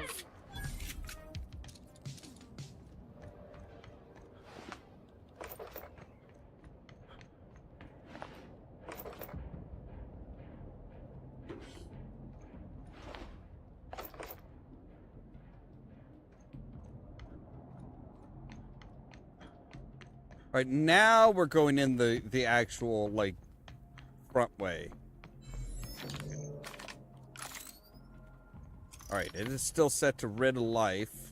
All right, now we're going in the actual, like, front way. All right, it is still set to rid of life.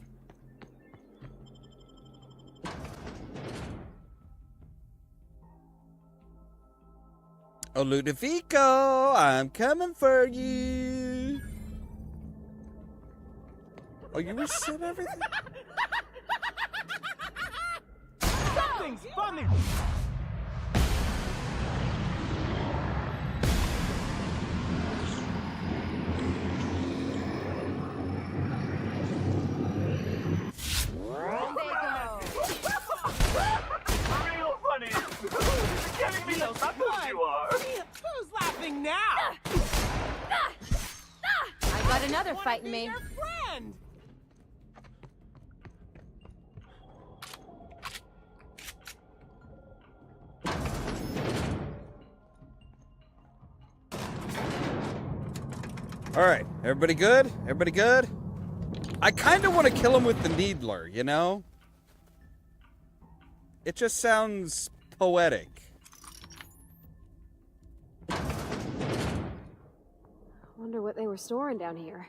Oh, Ludovico, I'm coming for you. Oh, you reset everything? Something's funny! Real funny! You're giving me the buckles you are! Who's laughing now? I got another fight in me. Your friend! All right, everybody good? Everybody good? I kind of want to kill him with the needler, you know? It just sounds poetic. Wonder what they were storing down here.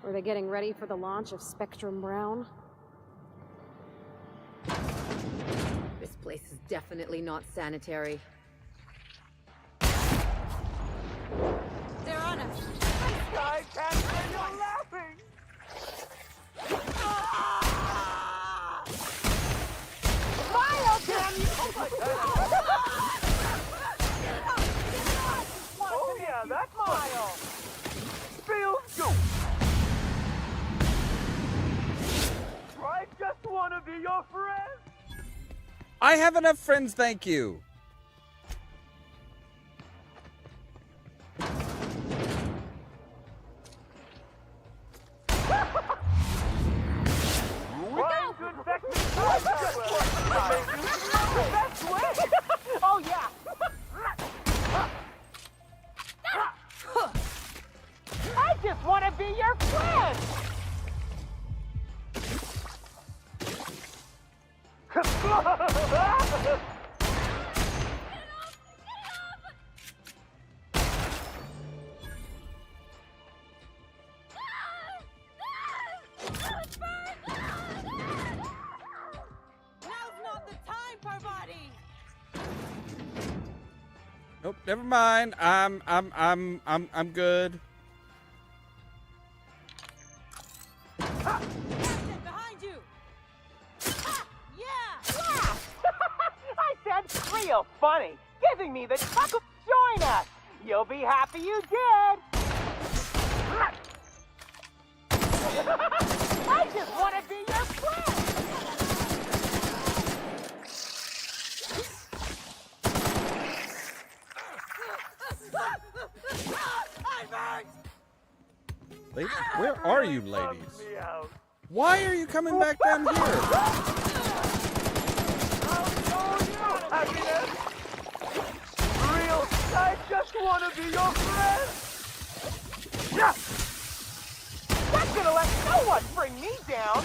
Were they getting ready for the launch of Spectrum Brown? This place is definitely not sanitary. They're on us. I can't hear you laughing! Smile, damn you! Oh yeah, that's smile! Feels good! I just want to be your friend! I have enough friends, thank you. Oh yeah! I just want to be your friend! Nope, never mind. I'm good. Captain, behind you! Yeah! I said real funny, giving me the chuckle. Join us. You'll be happy you did. I just want to be your friend. Ladies, where are you, ladies? Why are you coming back down here? Real, I just want to be your friend. Yeah. That's gonna let no one bring me down.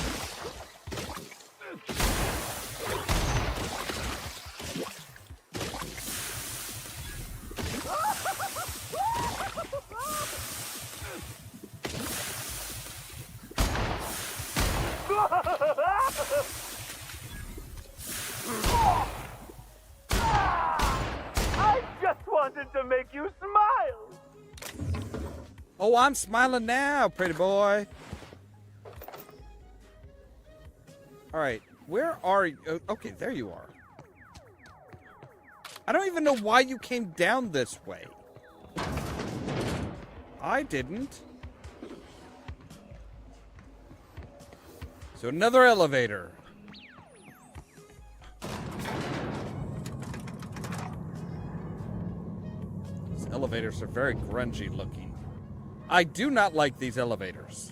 I just wanted to make you smile. Oh, I'm smiling now, pretty boy. All right, where are you? Okay, there you are. I don't even know why you came down this way. I didn't. So another elevator. These elevators are very grungy looking. I do not like these elevators.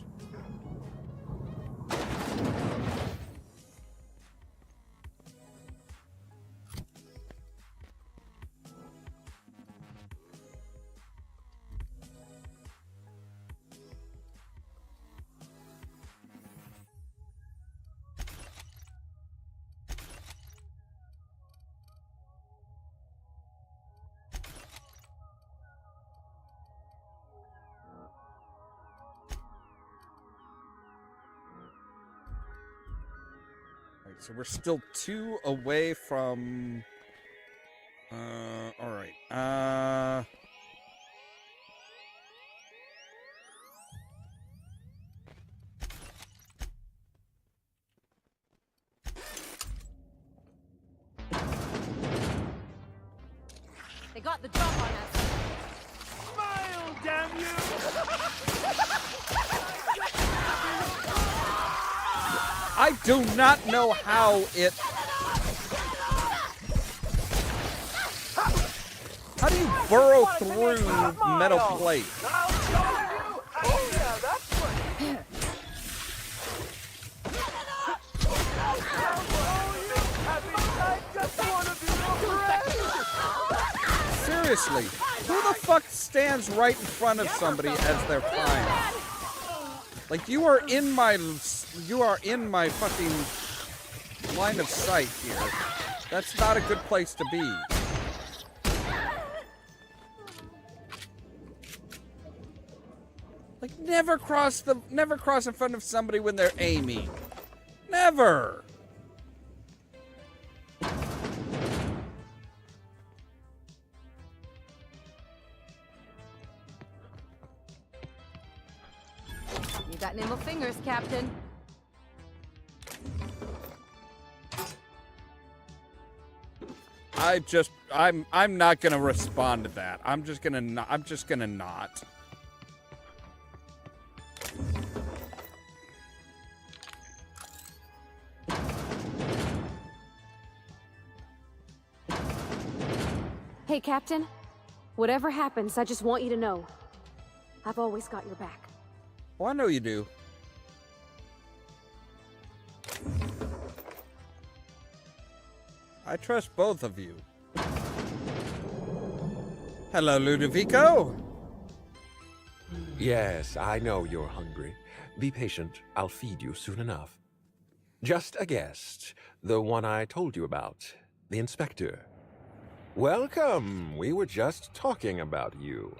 So we're still 2 away from... alright. They got the drop on us. Smile, damn you! I do not know how it... How do you burrow through metal plate? Seriously, who the fuck stands right in front of somebody as they're flying? Like, you are in my fucking line of sight here. That's not a good place to be. Like, never cross in front of somebody when they're aiming. Never. You got nimble fingers, Captain. I'm not gonna respond to that. I'm just gonna not. Hey, Captain. Whatever happens, I just want you to know. I've always got your back. Well, I know you do. I trust both of you. Hello, Ludovico. Yes, I know you're hungry. Be patient. I'll feed you soon enough. Just a guest. The one I told you about. The inspector. Welcome. We were just talking about you.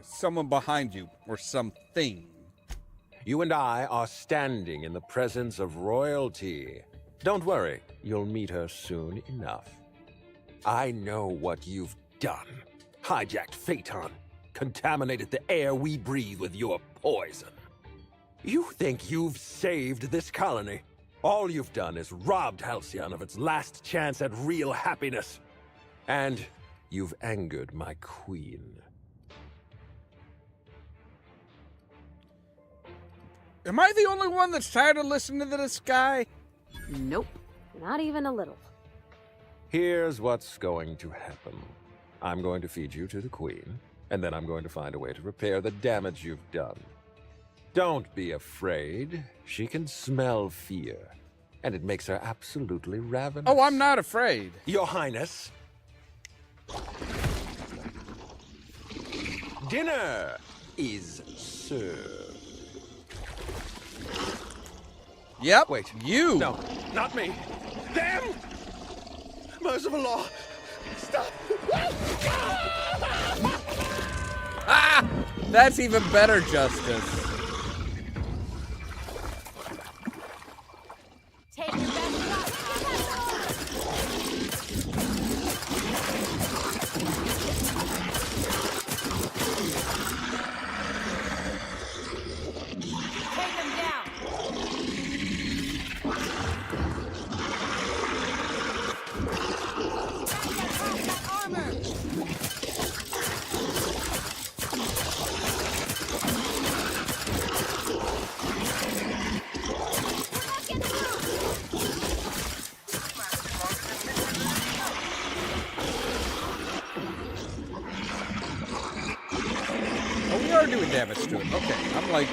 Someone behind you, or something. You and I are standing in the presence of royalty. Don't worry, you'll meet her soon enough. I know what you've done? Hijacked Phaeton, contaminated the air we breathe with your poison. You think you've saved this colony? All you've done is robbed Halcyon of its last chance at real happiness. And you've angered my queen. Am I the only one that's tired of listening to this guy? Nope. Not even a little. Here's what's going to happen. I'm going to feed you to the queen, and then I'm going to find a way to repair the damage you've done. Don't be afraid. She can smell fear, and it makes her absolutely ravenous. Oh, I'm not afraid. Your Highness. Dinner is served. Yep. Wait. You. No, not me. Them! Merciful law. Stop. Ah! That's even better, Justice. Take your best shot. Take him down. That armor. Oh, we are doing damage to it. Okay, I'm like...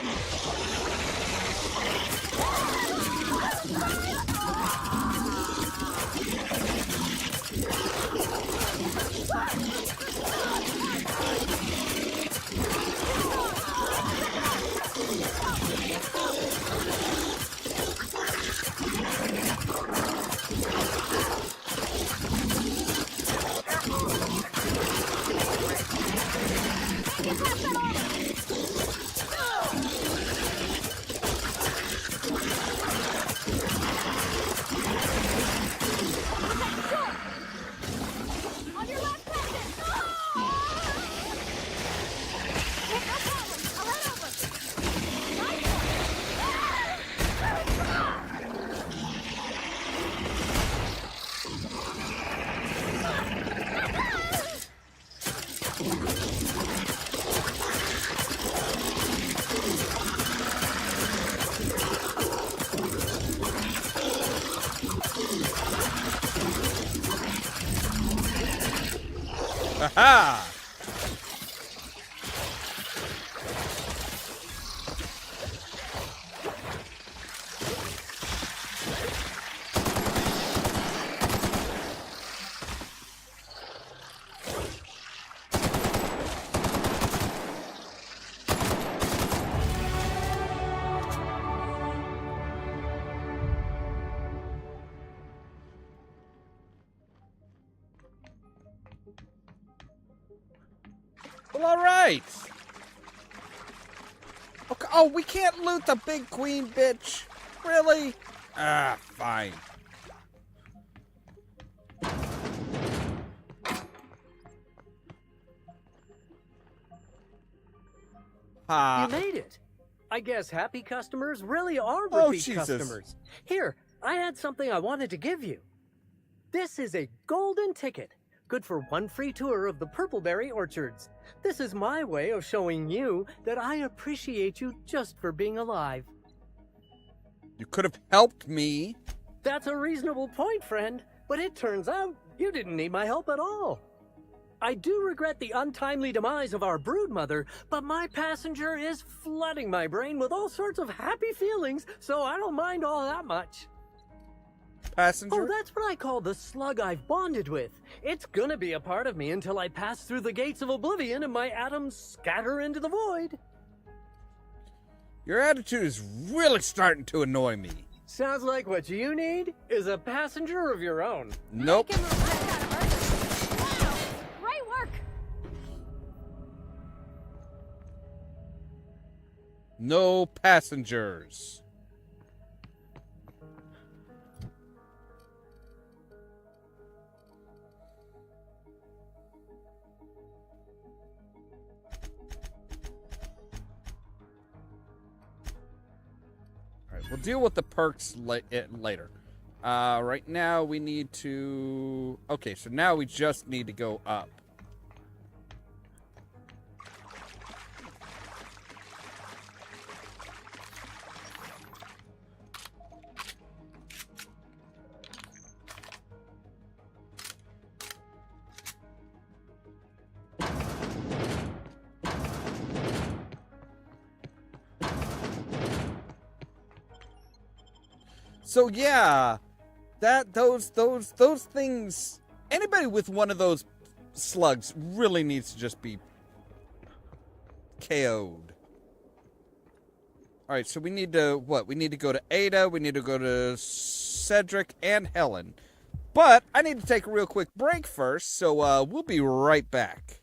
Aha! Well, all right. Okay. Oh, we can't loot the big queen, bitch. Really? Ah, fine. You made it. I guess happy customers really are repeat Jesus. customers. Here, I had something I wanted to give you. This is a golden ticket, good for one free tour of the Purpleberry Orchards. This is my way of showing you that I appreciate you just for being alive. You could have helped me. That's a reasonable point, friend, but it turns out you didn't need my help at all. I do regret the untimely demise of our broodmother, but my passenger is flooding my brain with all sorts of happy feelings, so I don't mind all that much. Passenger? Oh, that's what I call the slug I've bonded with. It's gonna be a part of me until I pass through the gates of oblivion and my atoms scatter into the void. Your attitude is really starting to annoy me. Sounds like what you need is a passenger of your own. Nope. Great work. No passengers. We'll deal with the perks later. Right now we need to... Okay, so now we just need to go up. So yeah, those things. Anybody with one of those slugs really needs to just be KO'd. All right, so we need to what? We need to go to Ada. We need to go to Cedric and Helen. But I need to take a real quick break first, so we'll be right back.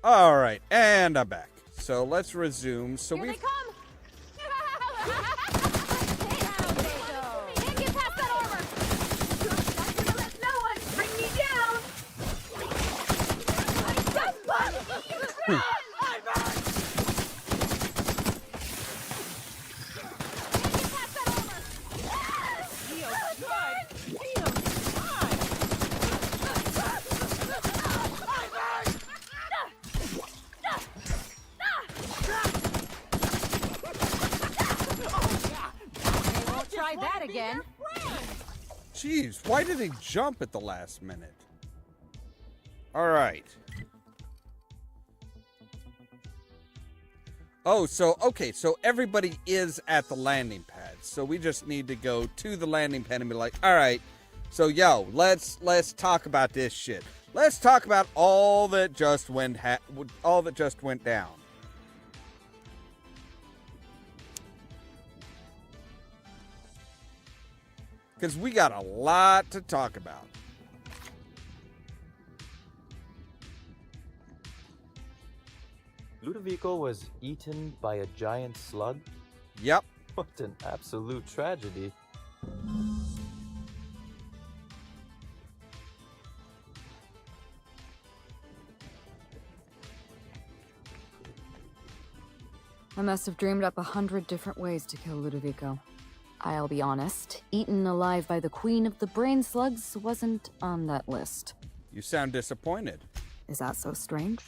All right, and I'm back. So let's resume. So Here we they come! Can't get past that armor! Not gonna let no one bring me down! Run! Try that again. Jeez, why did he jump at the last minute? All right. Oh, so, okay, so everybody is at the landing pad. So we just need to go to the landing pad and be like, all right, so yo, let's talk about this shit. Let's talk about all that just went down. Because we got a lot to talk about. Ludovico was eaten by a giant slug? Yep. What an absolute tragedy. I must have dreamed up 100 different ways to kill Ludovico. I'll be honest, eaten alive by the queen of the brain slugs wasn't on that list. You sound disappointed. Is that so strange?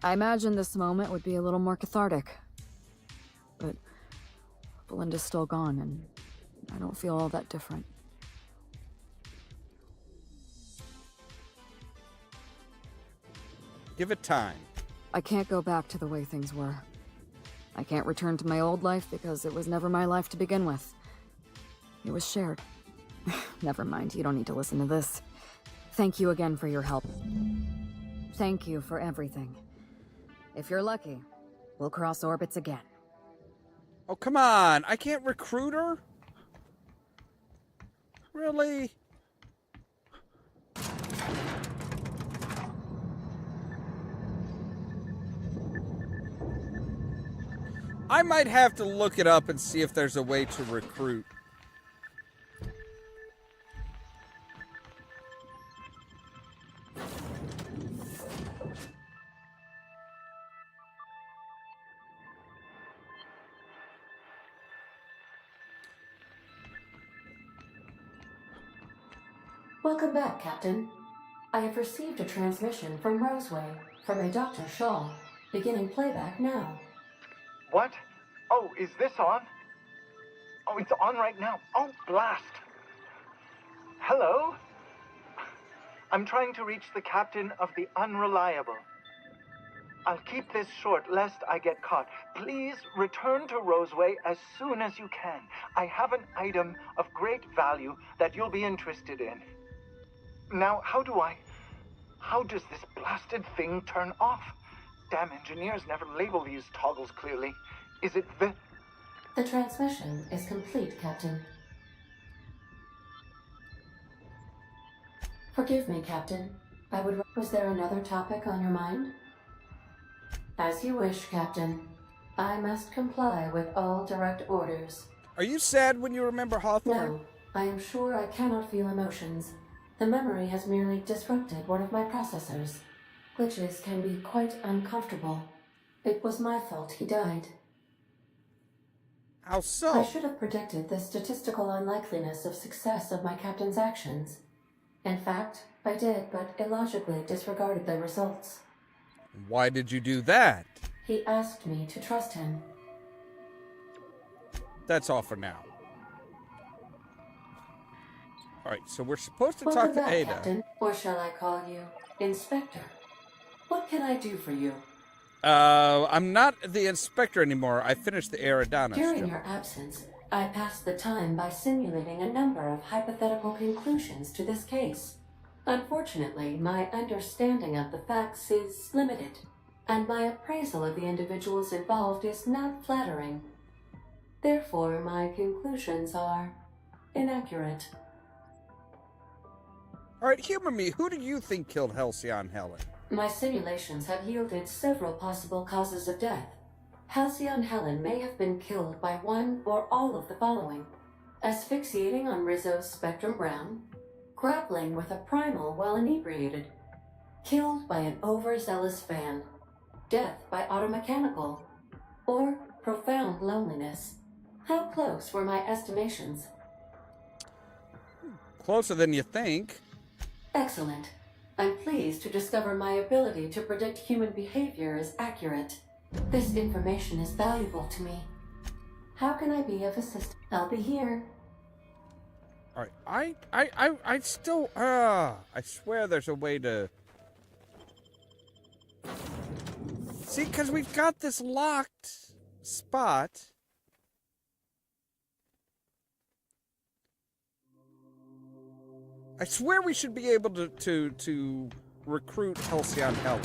I imagined this moment would be a little more cathartic. But Belinda's still gone, and I don't feel all that different. Give it time. I can't go back to the way things were. I can't return to my old life because it was never my life to begin with. It was shared. Never mind, you don't need to listen to this. Thank you again for your help. Thank you for everything. If you're lucky, we'll cross orbits again. Oh, come on. I can't recruit her? Really? I might have to look it up and see if there's a way to recruit. Welcome back, Captain. I have received a transmission from Roseway from a Dr. Shaw, beginning playback now. What? Oh, is this on? Oh, it's on right now. Oh, blast. Hello? I'm trying to reach the captain of the Unreliable. I'll keep this short lest I get caught. Please return to Roseway as soon as you can. I have an item of great value that you'll be interested in. Now, how does this blasted thing turn off? Damn engineers never label these toggles clearly. Is it the... The transmission is complete, Captain. Forgive me, Captain. Was there another topic on your mind? As you wish, Captain. I must comply with all direct orders. Are you sad when you remember Hawthorne? No, I am sure I cannot feel emotions. The memory has merely disrupted one of my processors. Glitches can be quite uncomfortable. It was my fault he died. How so? I should have predicted the statistical unlikeliness of success of my captain's actions. In fact, I did, but illogically disregarded the results. Why did you do that? He asked me to trust him. That's all for now. Alright, so we're supposed to Welcome talk to back, Ada. Captain, or shall I call you Inspector? What can I do for you? I'm not the inspector anymore. I finished the Eridanos During job. your absence, I passed the time by simulating a number of hypothetical conclusions to this case. Unfortunately, my understanding of the facts is limited, and my appraisal of the individuals involved is not flattering. Therefore, my conclusions are inaccurate. Alright, humor me. Who do you think killed Halcyon Helen? My simulations have yielded several possible causes of death. Halcyon Helen may have been killed by one or all of the following: asphyxiating on Rizzo's Spectrum Brown, grappling with a primal while inebriated, killed by an overzealous fan, death by automechanical, or profound loneliness. How close were my estimations? Closer than you think. Excellent. I'm pleased to discover my ability to predict human behavior is accurate. This information is valuable to me. How can I be of assistance? I'll be here. Alright, I still, I swear there's a way to... See, because we've got this locked spot. I swear we should be able to recruit Halcyon Helen.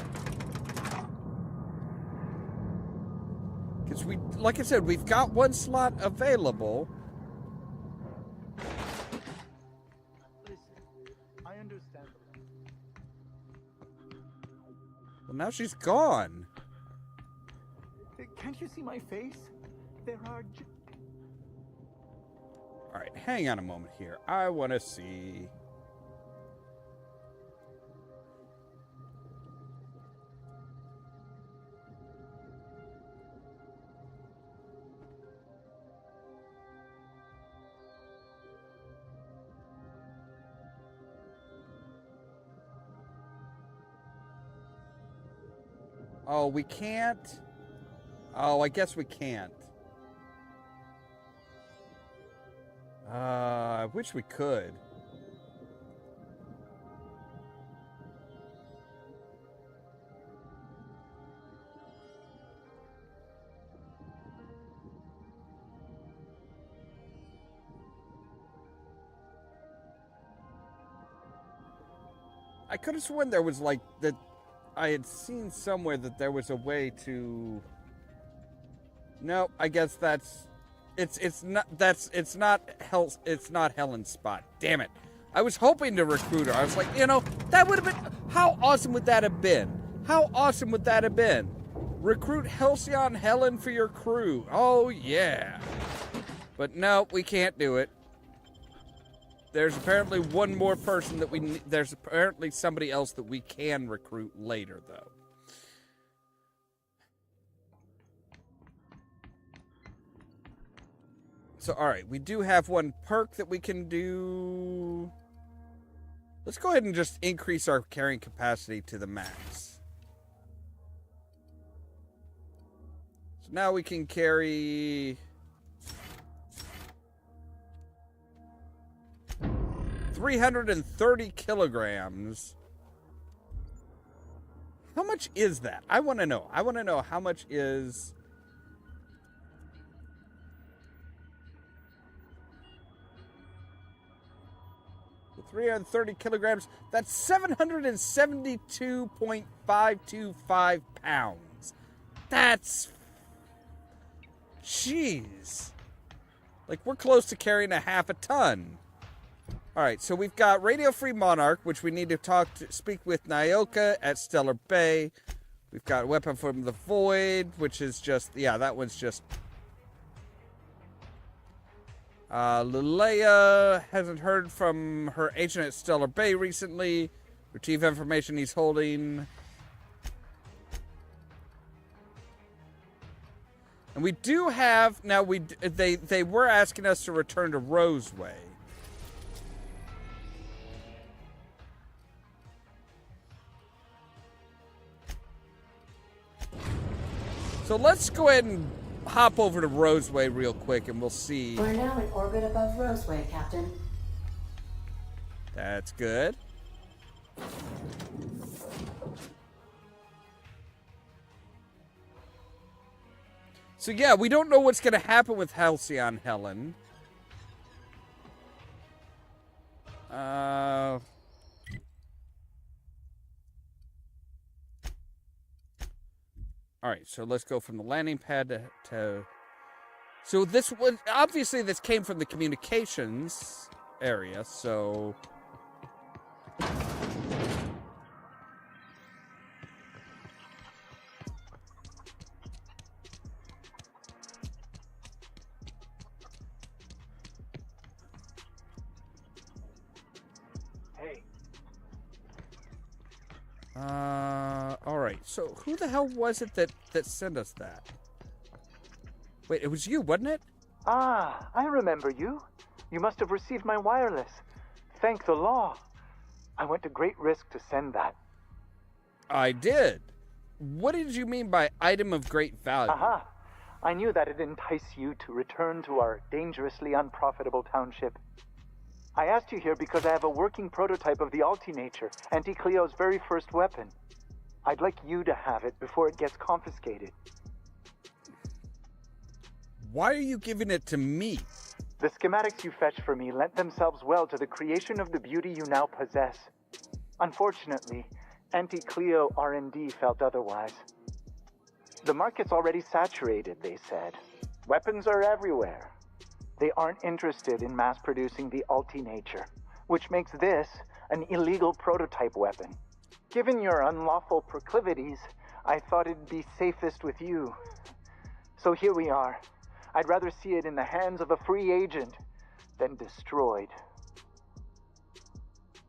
Because like I said, we've got one slot available. I understand. Well, now she's gone. Can't you see my face? There are... Alright, hang on a moment here. I want to see... Oh, we can't? Oh, I guess we can't. I wish we could. I could have sworn there was like that. I had seen somewhere that there was a way to. No, I guess it's not Helen's spot. Damn it! I was hoping to recruit her. I was like, that would have been. How awesome would that have been? How awesome would that have been? Recruit Halcyon Helen for your crew. Oh yeah. But no, we can't do it. There's apparently one more person that we need. There's apparently somebody else that we can recruit later, though. So, alright, we do have one perk that we can do. Let's go ahead and just increase our carrying capacity to the max. So now we can carry 330 kilograms. How much is that? I want to know. I want to know how much is... The 330 kilograms, that's 772.525 pounds. That's... Jeez. Like, we're close to carrying a half a ton. Alright, so we've got Radio Free Monarch, which we need to speak with Nyoka at Stellar Bay. We've got Weapon from the Void, which is just, yeah, that one's just... Lilea hasn't heard from her agent at Stellar Bay recently. Retrieve information he's holding. And we do have, now they were asking us to return to Roseway. So let's go ahead and hop over to Roseway real quick and we'll see. We're now in orbit above Roseway, Captain. That's good. So yeah, we don't know what's going to happen with Halcyon Helen. Alright, so let's go from the landing pad to... So this was... Obviously, this came from the communications area, so... Hey. Alright, so who the hell was it that sent us that? Wait, it was you, wasn't it? Ah, I remember you. You must have received my wireless. Thank the law. I went to great risk to send that. I did. What did you mean by item of great value? Aha. I knew that it'd entice you to return to our dangerously unprofitable township. I asked you here because I have a working prototype of the Altinature, Auntie Cleo's very first weapon. I'd like you to have it before it gets confiscated. Why are you giving it to me? The schematics you fetched for me lent themselves well to the creation of the beauty you now possess. Unfortunately, Auntie Cleo R&D felt otherwise. The market's already saturated, they said. Weapons are everywhere. They aren't interested in mass-producing the Altinature, which makes this an illegal prototype weapon. Given your unlawful proclivities, I thought it'd be safest with you. So here we are. I'd rather see it in the hands of a free agent than destroyed.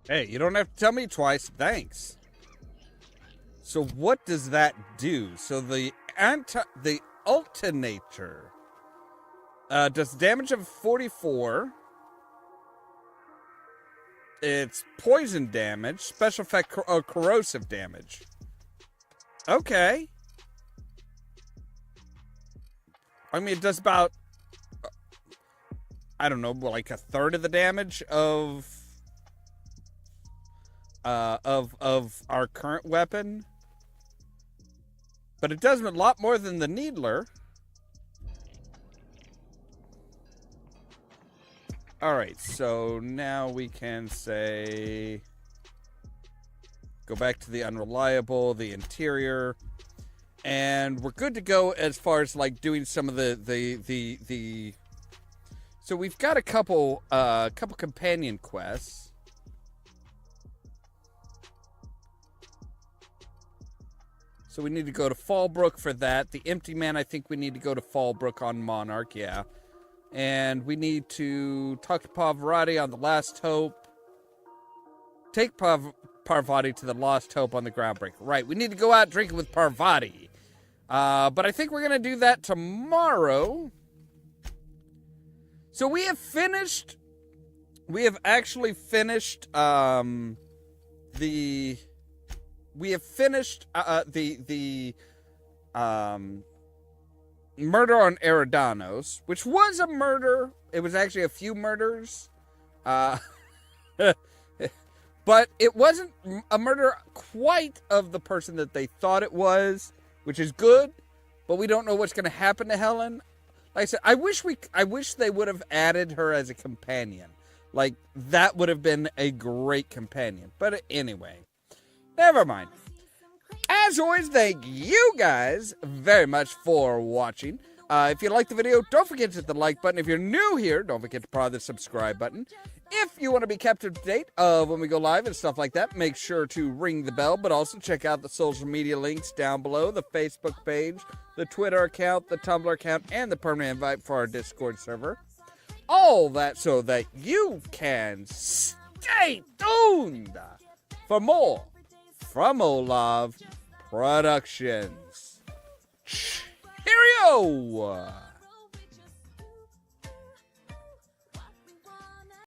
Hey, you don't have to tell me twice. Thanks. So what does that do? So the Altinature does damage of 44. It's poison damage, special effect corrosive damage. Okay. I mean, it does about, I don't know, like a third of the damage of our current weapon. But it does a lot more than the Needler. Alright, so now we can say... Go back to the unreliable, the interior. And we're good to go as far as, like, doing some of the So we've got a couple companion quests. So we need to go to Fallbrook for that. The Empty Man, I think we need to go to Fallbrook on Monarch, yeah. And we need to talk to Parvati on the Last Hope. Take Parvati to the Lost Hope on the Groundbreaker. Right, we need to go out drinking with Parvati. But I think we're going to do that tomorrow. So we have actually finished, the murder on Eridanos, which was a murder. It was actually a few murders. But it wasn't a murder quite of the person that they thought it was, which is good, but we don't know what's going to happen to Helen. Like I said, I wish they would have added her as a companion. Like, that would have been a great companion. But anyway, never mind. As always, thank you guys very much for watching. If you liked the video, don't forget to hit the like button. If you're new here, don't forget to press the subscribe button. If you want to be kept up to date when we go live and stuff like that, make sure to ring the bell, but also check out the social media links down below, the Facebook page, the Twitter account, the Tumblr account, and the permanent invite for our Discord server. All that so that you can stay tuned for more from Ollamh Productions. Cheerio!